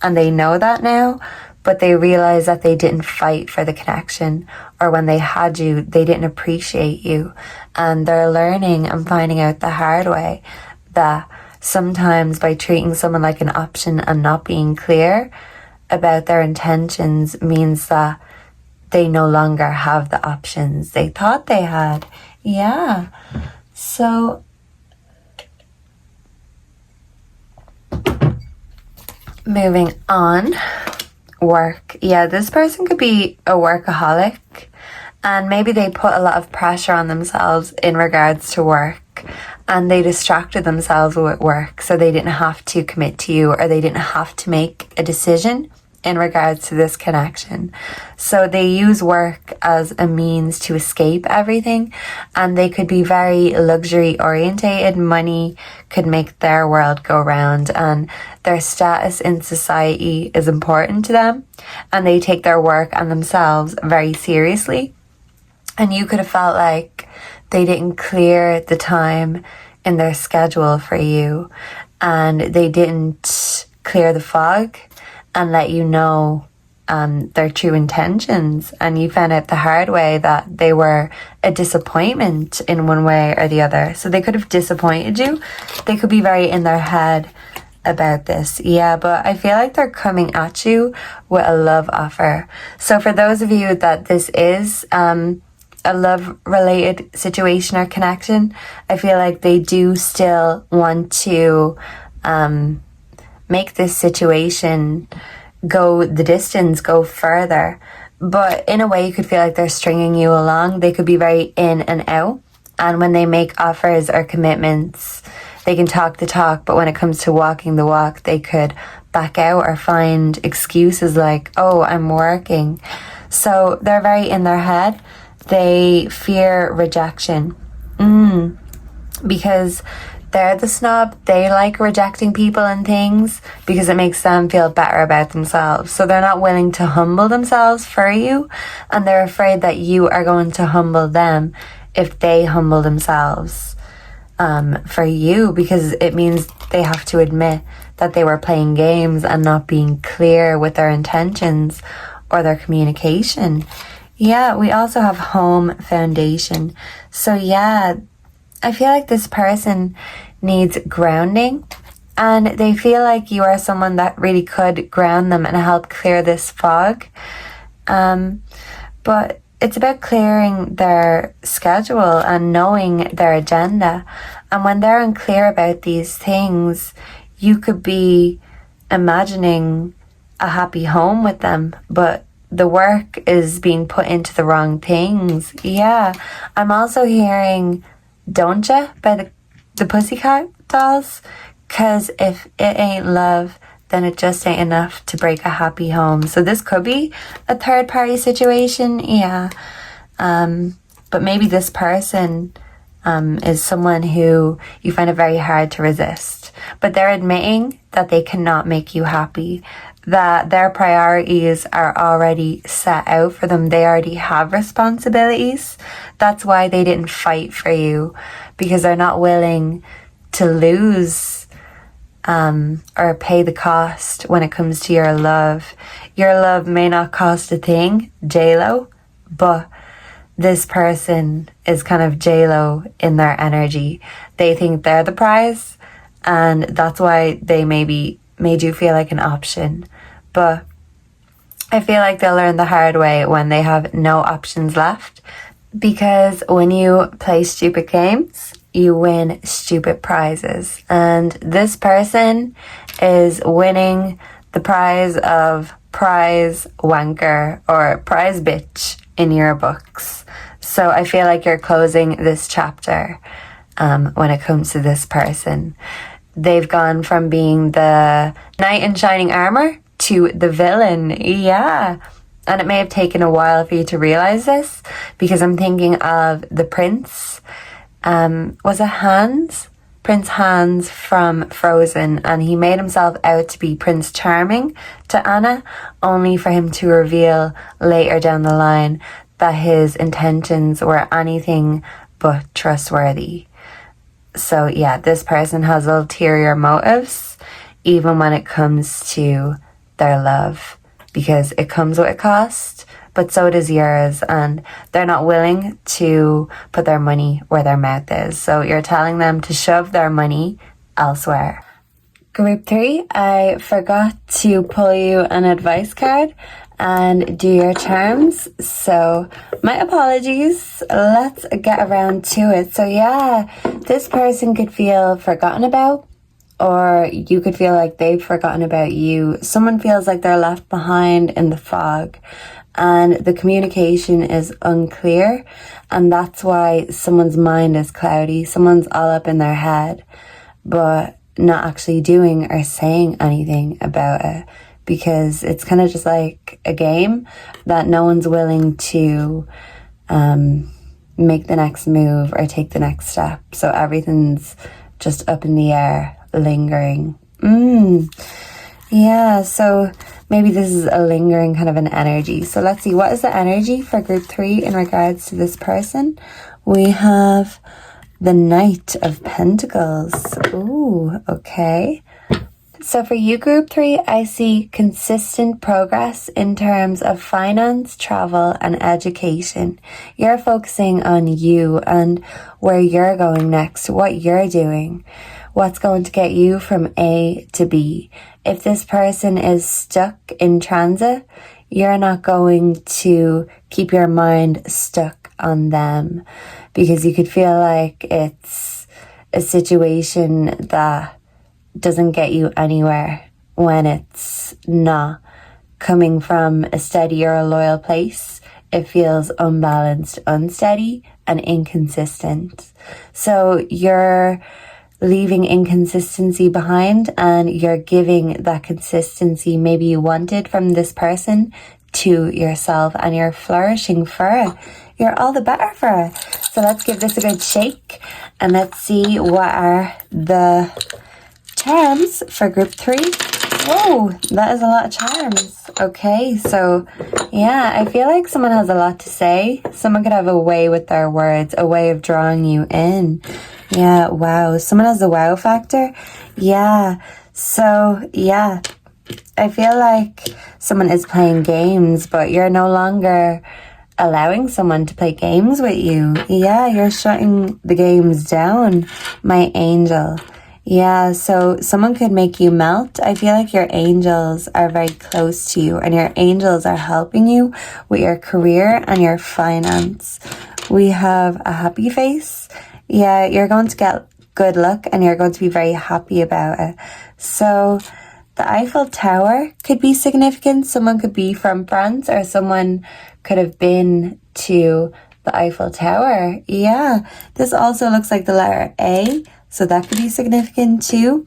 and they know that now, but they realize that they didn't fight for the connection, or when they had you, they didn't appreciate you. And they're learning and finding out the hard way that sometimes by treating someone like an option and not being clear about their intentions means that they no longer have the options they thought they had. Yeah. So moving on. Work. Yeah, this person could be a workaholic and maybe they put a lot of pressure on themselves in regards to work and they distracted themselves with work so they didn't have to commit to you, or they didn't have to make a decision in regards to this connection. So they use work as a means to escape everything, and they could be very luxury orientated. Money could make their world go round, and their status in society is important to them, and they take their work and themselves very seriously. And you could have felt like they didn't clear the time in their schedule for you, and they didn't clear the fog and let you know their true intentions, and you found out the hard way that they were a disappointment in one way or the other. So they could have disappointed you. They could be very in their head about this. Yeah, but I feel like they're coming at you with a love offer. So for those of you that this is a love related situation or connection, I feel like they do still want to make this situation go the distance, go further. But in a way, you could feel like they're stringing you along. They could be very in and out. And when they make offers or commitments, they can talk the talk, but when it comes to walking the walk, they could back out or find excuses like, oh, I'm working. So they're very in their head. They fear rejection. Because they're the snob. They like rejecting people and things because it makes them feel better about themselves. So they're not willing to humble themselves for you, and they're afraid that you are going to humble them if they humble themselves for you, because it means they have to admit that they were playing games and not being clear with their intentions or their communication. Yeah, we also have home foundation. So yeah, I feel like this person needs grounding, and they feel like you are someone that really could ground them and help clear this fog. But it's about clearing their schedule and knowing their agenda. And when they're unclear about these things, you could be imagining a happy home with them, but the work is being put into the wrong things. Yeah, I'm also hearing Don't Ya by the Pussycat Dolls, because if it ain't love, then it just ain't enough to break a happy home. So this could be a third party situation, yeah. But maybe this person is someone who you find it very hard to resist. But they're admitting that they cannot make you happy, that their priorities are already set out for them. They already have responsibilities. That's why they didn't fight for you, because they're not willing to lose or pay the cost when it comes to your love. Your love may not cost a thing, J-Lo, but this person is kind of J-Lo in their energy. They think they're the prize, and that's why they maybe made you feel like an option. But I feel like they'll learn the hard way when they have no options left, because when you play stupid games, you win stupid prizes. And this person is winning the prize of prize wanker or prize bitch in your books. So I feel like you're closing this chapter when it comes to this person. They've gone from being the knight in shining armor to the villain. Yeah. And it may have taken a while for you to realize this, because I'm thinking of the prince. Was it Hans? Prince Hans from Frozen, and he made himself out to be Prince Charming to Anna, only for him to reveal later down the line that his intentions were anything but trustworthy. So yeah, this person has ulterior motives, even when it comes to their love, because it comes with a cost, but so does yours, and they're not willing to put their money where their mouth is. So you're telling them to shove their money elsewhere. Group 3, I forgot to pull you an advice card and do your charms, so my apologies. Let's get around to it. So yeah, this person could feel forgotten about, or you could feel like they've forgotten about you. Someone feels like they're left behind in the fog, and the communication is unclear, and that's why someone's mind is cloudy. Someone's all up in their head, but not actually doing or saying anything about it, because it's kind of just like a game that no one's willing to make the next move or take the next step. So everything's just up in the air, lingering. Yeah, so maybe this is a lingering kind of an energy. So let's see, what is the energy for group 3 in regards to this person? We have the Knight of Pentacles. Ooh, okay. So for you, group 3, I see consistent progress in terms of finance, travel, and education. You're focusing on you and where you're going next, what you're doing, what's going to get you from A to B. If this person is stuck in transit, you're not going to keep your mind stuck on them, because you could feel like it's a situation that doesn't get you anywhere when it's not coming from a steady or a loyal place. It feels unbalanced, unsteady, and inconsistent. So you're leaving inconsistency behind, and you're giving that consistency maybe you wanted from this person to yourself, and you're flourishing for it. You're all the better for it. So let's give this a good shake, and let's see what are the charms for group 3. Whoa, that is a lot of charms. Okay, so yeah, I feel like someone has a lot to say. Someone could have a way with their words, a way of drawing you in. Yeah, wow. Someone has the wow factor. Yeah, so yeah, I feel like someone is playing games, but you're no longer allowing someone to play games with you. Yeah, you're shutting the games down, my angel. Yeah, so someone could make you melt. I feel like your angels are very close to you, and your angels are helping you with your career and your finance. We have a happy face. Yeah, you're going to get good luck, and you're going to be very happy about it. So the Eiffel Tower could be significant. Someone could be from France, or someone could have been to the Eiffel Tower. Yeah, this also looks like the letter A, so that could be significant too.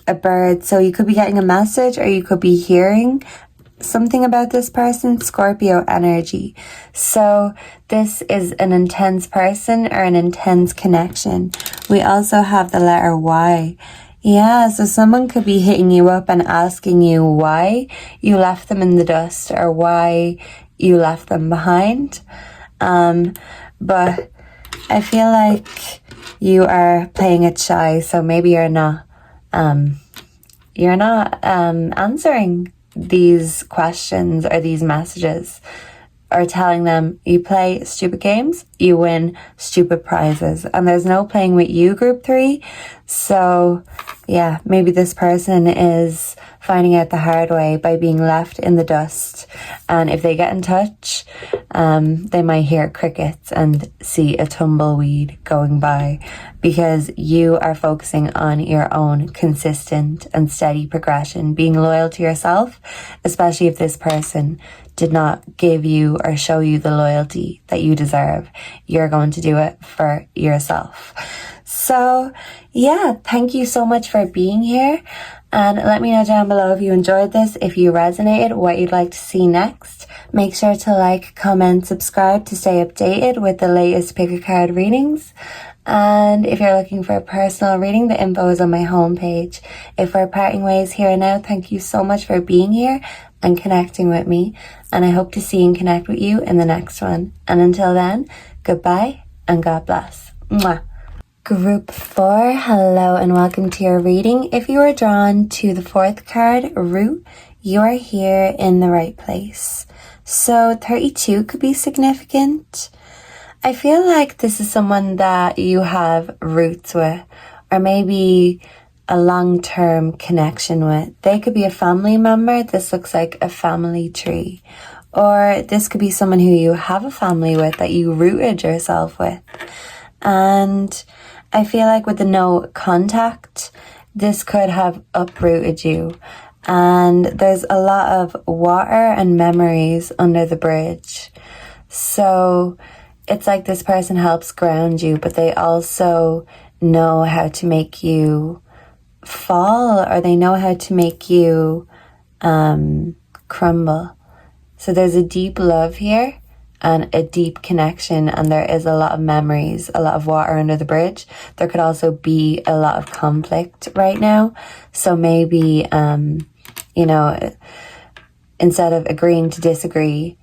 A bird, so you could be getting a message, or you could be hearing something about this person. Scorpio energy. So this is an intense person or an intense connection. We also have the letter Y. Yeah, so someone could be hitting you up and asking you why you left them in the dust, or why you left them behind. But I feel like you are playing it shy, so maybe you're not answering these questions or these messages, or telling them you play stupid games, you win stupid prizes, and there's no playing with you, group 3. So yeah, maybe this person is finding out the hard way by being left in the dust. And if they get in touch, they might hear crickets and see a tumbleweed going by, because you are focusing on your own consistent and steady progression, being loyal to yourself, especially if this person did not give you or show you the loyalty that you deserve. You're going to do it for yourself. So yeah, thank you so much for being here. And let me know down below if you enjoyed this, if you resonated, what you'd like to see next. Make sure to like, comment, subscribe to stay updated with the latest pick a card readings. And if you're looking for a personal reading, the info is on my homepage. If we're parting ways here and now, thank you so much for being here and connecting with me. And I hope to see and connect with you in the next one. And until then, goodbye and God bless. Mwah. Group 4, hello and welcome to your reading. If you are drawn to the 4th card, Root, you are here in the right place. So 32 could be significant. I feel like this is someone that you have roots with, or maybe a long-term connection with. They could be a family member. This looks like a family tree. Or this could be someone who you have a family with that you rooted yourself with. And I feel like with the no contact, this could have uprooted you. And there's a lot of water and memories under the bridge. So it's like this person helps ground you, but they also know how to make you fall, or they know how to make you crumble. So there's a deep love here and a deep connection, and there is a lot of memories, a lot of water under the bridge. There could also be a lot of conflict right now. So maybe, instead of agreeing to disagree,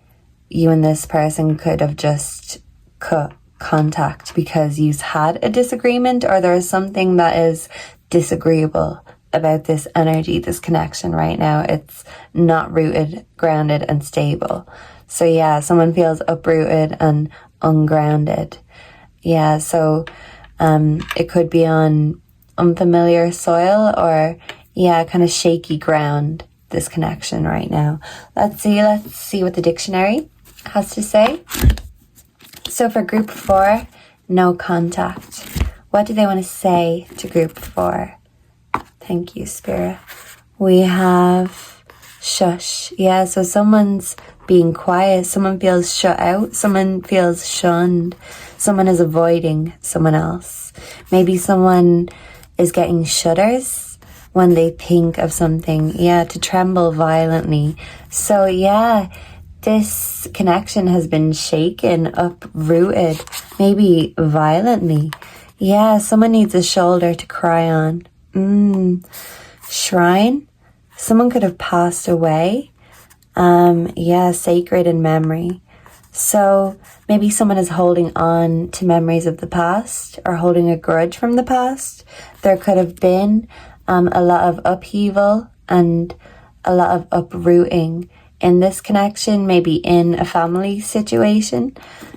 you and this person could have just cut contact because you've had a disagreement, or there is something that is disagreeable about this energy, this connection right now. It's not rooted, grounded, and stable. So yeah, someone feels uprooted and ungrounded. Yeah, so it could be on unfamiliar soil, or yeah, kind of shaky ground, this connection right now. Let's see what the dictionary has to say. So for group 4, no contact. What do they want to say to group 4? Thank you, Spirit. We have shush. Yeah, so someone's being quiet. Someone feels shut out. Someone feels shunned. Someone is avoiding someone else. Maybe someone is getting shudders when they think of something. Yeah, to tremble violently. So yeah, this connection has been shaken, uprooted, maybe violently. Yeah, someone needs a shoulder to cry on. Shrine. Someone could have passed away. Yeah, sacred in memory. So maybe someone is holding on to memories of the past, or holding a grudge from the past. There could have been a lot of upheaval and a lot of uprooting in this connection, maybe in a family situation.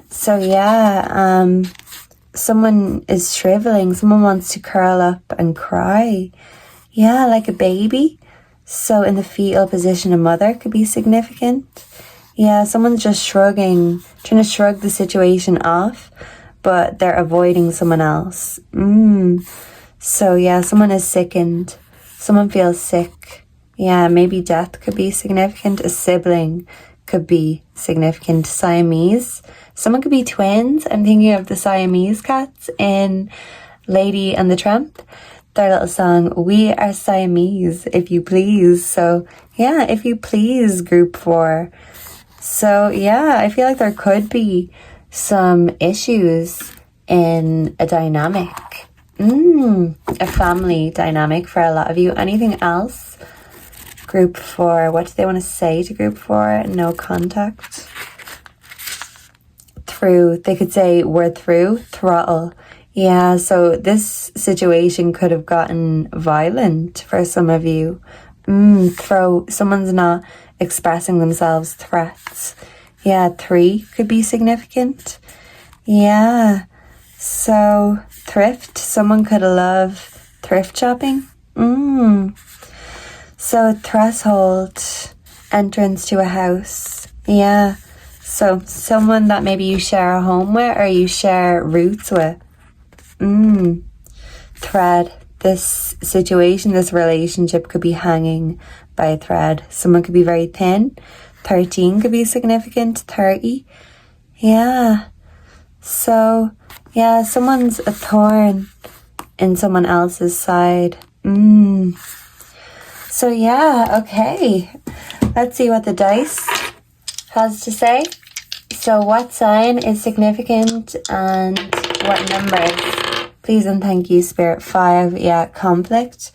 So yeah, someone is shriveling. Someone wants to curl up and cry. Yeah, like a baby. So in the fetal position, a mother could be significant. Yeah, someone's just shrugging, trying to shrug the situation off, but they're avoiding someone else. So yeah, someone is sickened. Someone feels sick. Yeah, maybe death could be significant. A sibling could be significant. Siamese. Someone could be twins. I'm thinking of the Siamese cats in Lady and the Tramp. Their little song, "We are Siamese, if you please." So yeah, if you please, group 4. So yeah, I feel like there could be some issues in a dynamic. A family dynamic for a lot of you. Anything else? Group 4, what do they want to say to group 4? No contact. Through, they could say we're through, throttle. Yeah, so this situation could have gotten violent for some of you. Someone's not expressing themselves, threats. Yeah, 3 could be significant. Yeah, so thrift, someone could love thrift shopping. So threshold, entrance to a house. Yeah. So someone that maybe you share a home with or you share roots with. Thread. This situation, this relationship could be hanging by a thread. Someone could be very thin. 13 could be significant. 30. Yeah. So, yeah, someone's a thorn in someone else's side. So, yeah, okay. Let's see what the dice has to say. So, what sign is significant and what numbers? Please and thank you, Spirit. 5, yeah, conflict.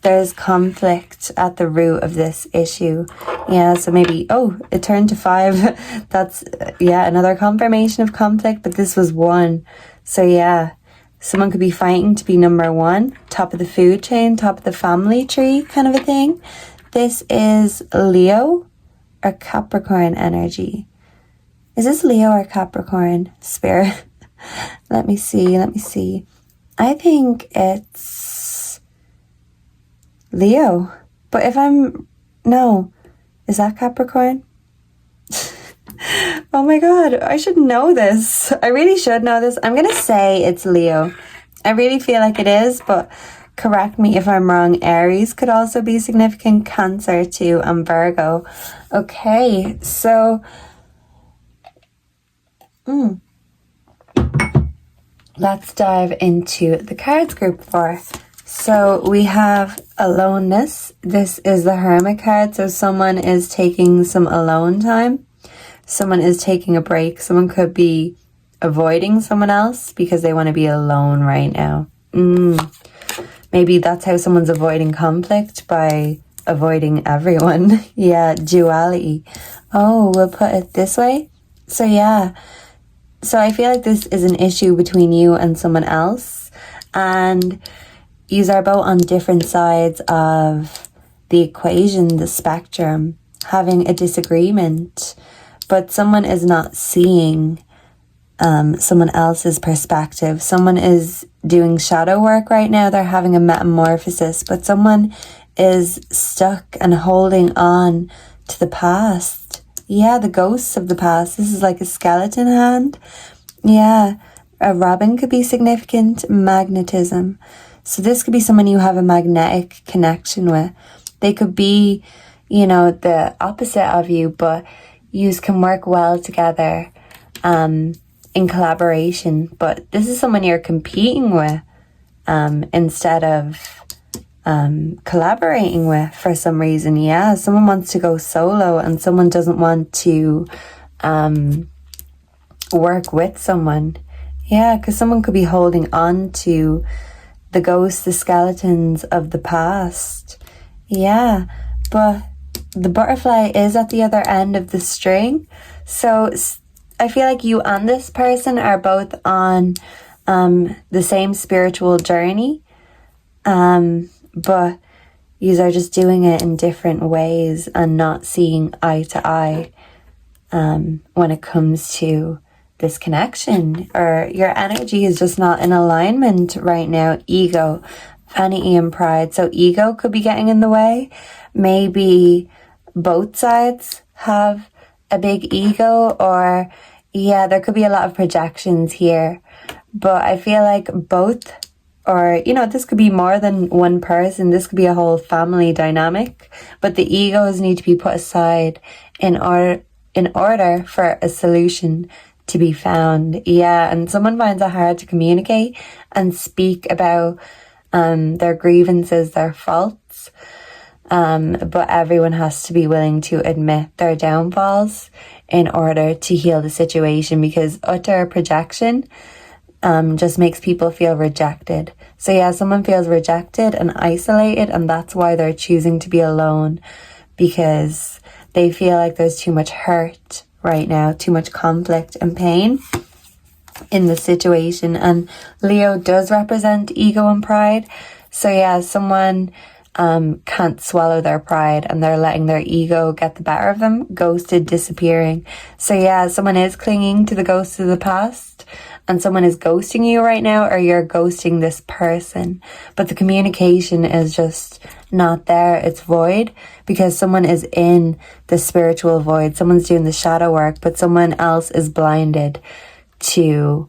There's conflict at the root of this issue. Yeah, so maybe, it turned to 5. That's, another confirmation of conflict, but this was 1. So yeah, someone could be fighting to be number 1, top of the food chain, top of the family tree kind of a thing. This is Leo or Capricorn energy. Is this Leo or Capricorn, Spirit? Let me see. I think it's Leo. But if no, is that Capricorn? Oh my God, I should know this. I really should know this. I'm going to say it's Leo. I really feel like it is, but correct me if I'm wrong. Aries could also be significant, Cancer too, and Virgo. Okay, so let's dive into the cards group 4. So we have aloneness. This is the Hermit card. So someone is taking some alone time. Someone is taking a break. Someone could be avoiding someone else because they want to be alone right now. Maybe that's how someone's avoiding conflict, by avoiding everyone. Yeah, duality. Oh, we'll put it this way. So yeah. So I feel like this is an issue between you and someone else. And you are both on different sides of the equation, the spectrum, having a disagreement. But someone is not seeing someone else's perspective. Someone is doing shadow work right now. They're having a metamorphosis. But someone is stuck and holding on to the past. Yeah, the ghosts of the past. This is like a skeleton hand. Yeah, a robin could be significant. Magnetism. So this could be someone you have a magnetic connection with. They could be, the opposite of you, but you can work well together in collaboration. But this is someone you're competing with instead of collaborating with for some reason. Yeah, someone wants to go solo and someone doesn't want to work with someone. Yeah, because someone could be holding on to the ghosts, the skeletons of the past. Yeah, but the butterfly is at the other end of the string. So I feel like you and this person are both on the same spiritual journey. But you are just doing it in different ways and not seeing eye to eye when it comes to this connection, or your energy is just not in alignment right now. Ego, vanity and pride. So ego could be getting in the way. Maybe both sides have a big ego, or there could be a lot of projections here. But I feel like both, or this could be more than one person. This could be a whole family dynamic, but the egos need to be put aside in order for a solution to be found. Yeah, and someone finds it hard to communicate and speak about their grievances, their faults. But everyone has to be willing to admit their downfalls in order to heal the situation, because utter projection just makes people feel rejected. So yeah, someone feels rejected and isolated, and that's why they're choosing to be alone, because they feel like there's too much hurt right now, too much conflict and pain in the situation. And Leo does represent ego and pride. So yeah, someone can't swallow their pride and they're letting their ego get the better of them, ghosted, disappearing. So yeah, someone is clinging to the ghosts of the past, and someone is ghosting you right now, or you're ghosting this person, but the communication is just not there. It's void because someone is in the spiritual void. Someone's doing the shadow work, but someone else is blinded to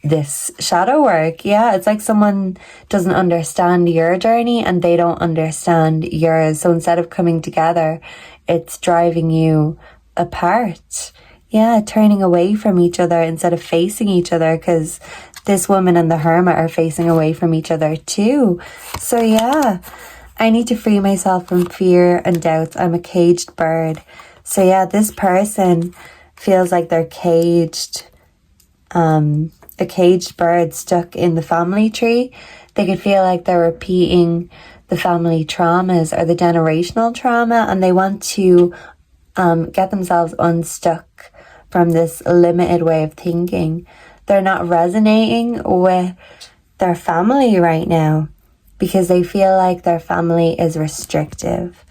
this shadow work. Yeah, it's like someone doesn't understand your journey and they don't understand yours. So instead of coming together, it's driving you apart. Yeah, turning away from each other instead of facing each other, because this woman and the hermit are facing away from each other too. So yeah, I need to free myself from fear and doubts. I'm a caged bird. So yeah, this person feels like they're caged, a caged bird stuck in the family tree. They could feel like they're repeating the family traumas or the generational trauma, and they want to get themselves unstuck from this limited way of thinking. They're not resonating with their family right now because they feel like their family is restrictive,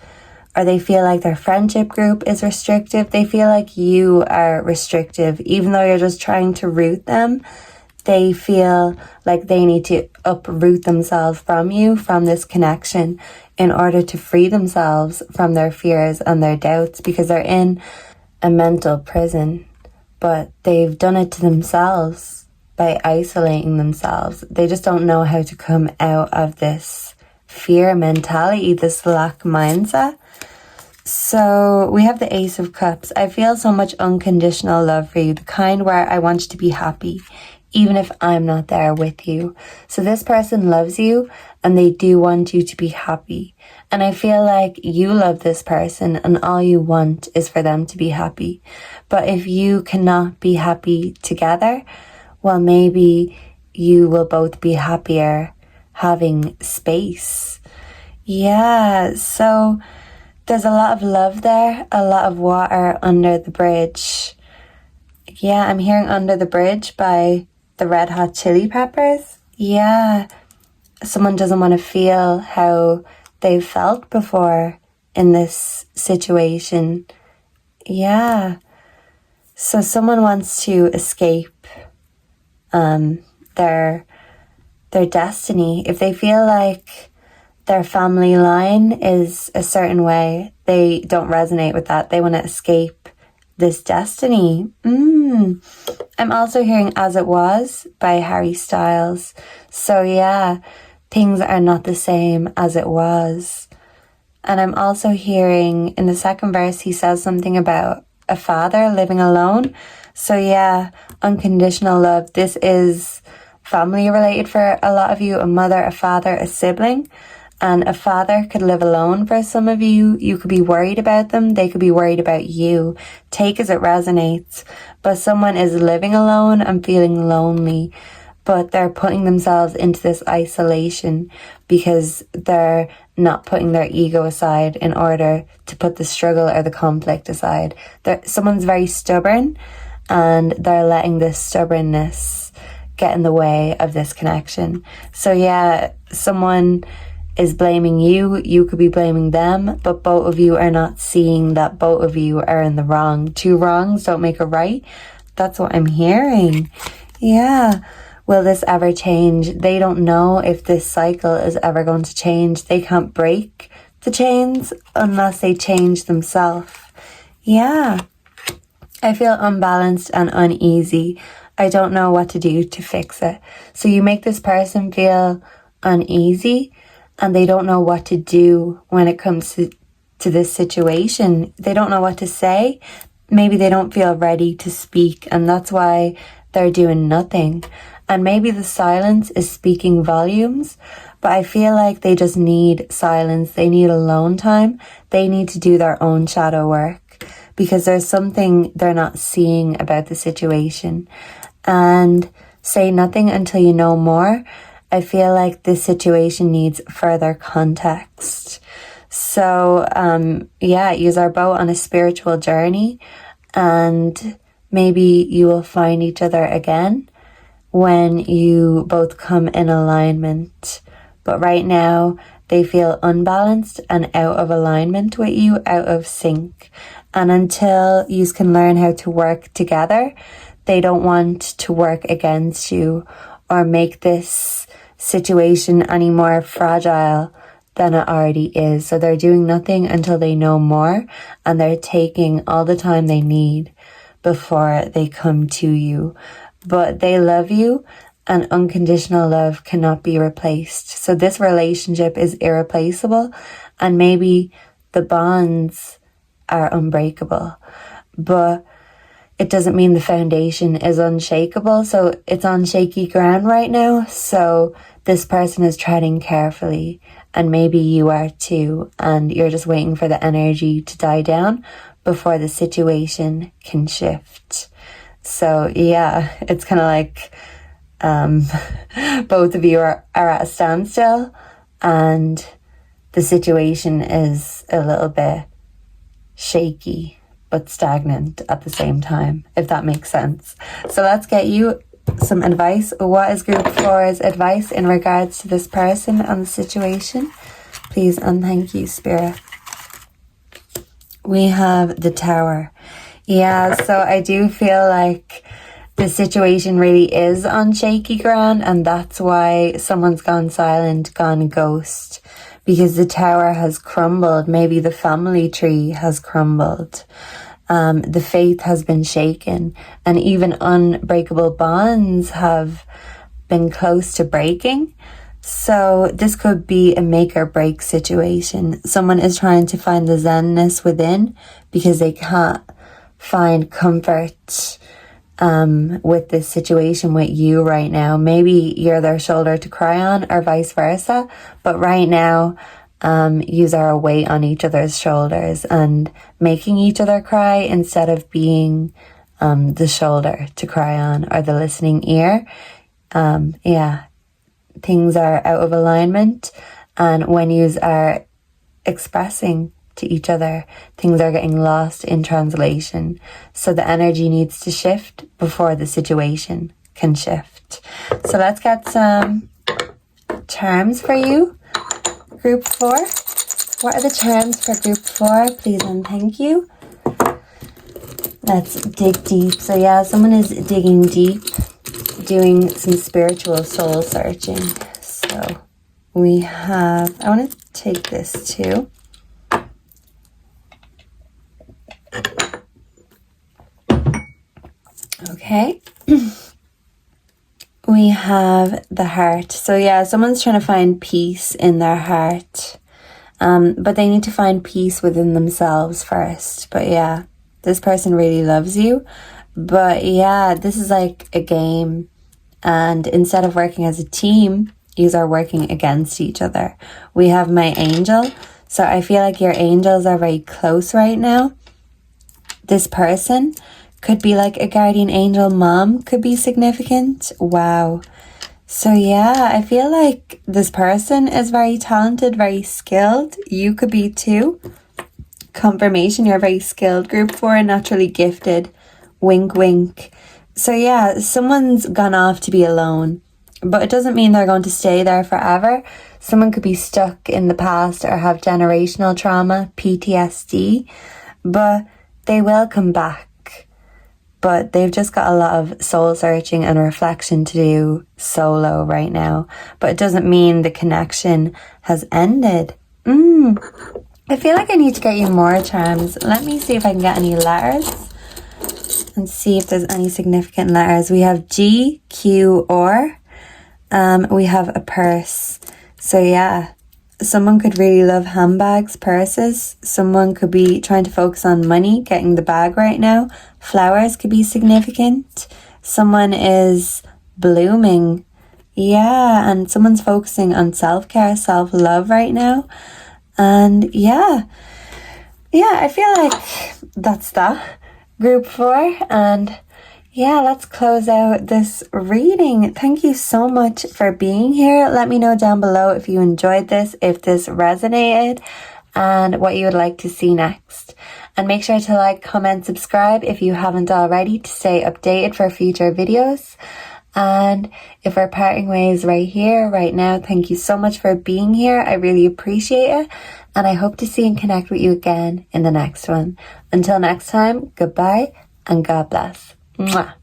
or they feel like their friendship group is restrictive. They feel like you are restrictive, even though you're just trying to root them. They feel like they need to uproot themselves from you, from this connection, in order to free themselves from their fears and their doubts, because they're in a mental prison, but they've done it to themselves by isolating themselves. They just don't know how to come out of this fear mentality, this lack mindset. So we have the Ace of Cups. I feel so much unconditional love for you, the kind where I want you to be happy, even if I'm not there with you. So this person loves you and they do want you to be happy. And I feel like you love this person and all you want is for them to be happy. But if you cannot be happy together, well, maybe you will both be happier having space. Yeah, so there's a lot of love there, a lot of water under the bridge. Yeah, I'm hearing Under the Bridge by the Red Hot Chili Peppers. Yeah, someone doesn't want to feel how they've felt before in this situation. Yeah, so someone wants to escape their destiny. If they feel like their family line is a certain way, they don't resonate with that. They want to escape this destiny. I'm also hearing As It Was by Harry Styles. So yeah, things are not the same as it was. And I'm also hearing in the second verse, he says something about a father living alone. So yeah, unconditional love. This is family related for a lot of you. A mother, a father, a sibling. And a father could live alone for some of you. You could be worried about them. They could be worried about you. Take as it resonates. But someone is living alone and feeling lonely, but they're putting themselves into this isolation because they're not putting their ego aside in order to put the struggle or the conflict aside. Someone's very stubborn and they're letting this stubbornness get in the way of this connection. So yeah, someone is blaming you, you could be blaming them, but both of you are not seeing that both of you are in the wrong. Two wrongs don't make a right. That's what I'm hearing. Yeah. Will this ever change? They don't know if this cycle is ever going to change. They can't break the chains unless they change themselves. Yeah. I feel unbalanced and uneasy. I don't know what to do to fix it. So you make this person feel uneasy and they don't know what to do when it comes to this situation. They don't know what to say. Maybe they don't feel ready to speak, and that's why they're doing nothing. And maybe the silence is speaking volumes, but I feel like they just need silence. They need alone time. They need to do their own shadow work because there's something they're not seeing about the situation. And say nothing until you know more. I feel like this situation needs further context. So, yeah, you are both on a spiritual journey and maybe you will find each other again when you both come in alignment. But right now, they feel unbalanced and out of alignment with you, out of sync. And until you can learn how to work together, they don't want to work against you or make this situation any more fragile than it already is. So they're doing nothing until they know more, and they're taking all the time they need before they come to you. But they love you, and unconditional love cannot be replaced. So this relationship is irreplaceable, and maybe the bonds are unbreakable, but it doesn't mean the foundation is unshakable. So it's on shaky ground right now. So this person is treading carefully, and maybe you are too, and you're just waiting for the energy to die down before the situation can shift. So yeah, it's kind of like both of you are at a standstill, and the situation is a little bit shaky but stagnant at the same time, if that makes sense. So let's get you some advice. What is group 4's advice in regards to this person and the situation? Please and thank you, Spirit. We have the Tower. Yeah, so I do feel like the situation really is on shaky ground, and that's why someone's gone silent, gone ghost, because the Tower has crumbled. Maybe the family tree has crumbled. The faith has been shaken, and even unbreakable bonds have been close to breaking. So this could be a make or break situation. Someone is trying to find the zenness within because they can't find comfort with this situation with you right now. Maybe you're their shoulder to cry on, or vice versa, but right now yous are a weight on each other's shoulders and making each other cry instead of being the shoulder to cry on or the listening ear. Things are out of alignment, and when yous are expressing to each other, things are getting lost in translation. So the energy needs to shift before the situation can shift. So let's get some charms for you, group 4. What are the charms for group 4? Please and thank you. Let's dig deep. So yeah, someone is digging deep, doing some spiritual soul searching. So we have, I want to take this too. Okay. We have the heart. So yeah, someone's trying to find peace in their heart. But they need to find peace within themselves first. But yeah, this person really loves you. But yeah, this is like a game. And instead of working as a team, you are working against each other. We have my angel. So I feel like your angels are very close right now. This person could be like a guardian angel. Mom could be significant. Wow. So yeah, I feel like this person is very talented, very skilled. You could be too. Confirmation, you're very skilled. Group 4, naturally gifted. Wink, wink. So yeah, someone's gone off to be alone, but it doesn't mean they're going to stay there forever. Someone could be stuck in the past or have generational trauma, PTSD, but they will come back. But they've just got a lot of soul searching and reflection to do solo right now. But it doesn't mean the connection has ended. I feel like I need to get you more charms. Let me see if I can get any letters and see if there's any significant letters. We have G, Q, or. We have a purse. So yeah, someone could really love handbags, purses. Someone could be trying to focus on money, getting the bag right now. Flowers could be significant. Someone is blooming. Yeah, and someone's focusing on self-care, self-love right now. And yeah, I feel like that's that. Group 4, and yeah, let's close out this reading. Thank you so much for being here. Let me know down below if you enjoyed this, if this resonated, and what you would like to see next. And make sure to like, comment, subscribe if you haven't already to stay updated for future videos. And if we're parting ways right here, right now, thank you so much for being here. I really appreciate it. And I hope to see and connect with you again in the next one. Until next time, goodbye and God bless. Mwah.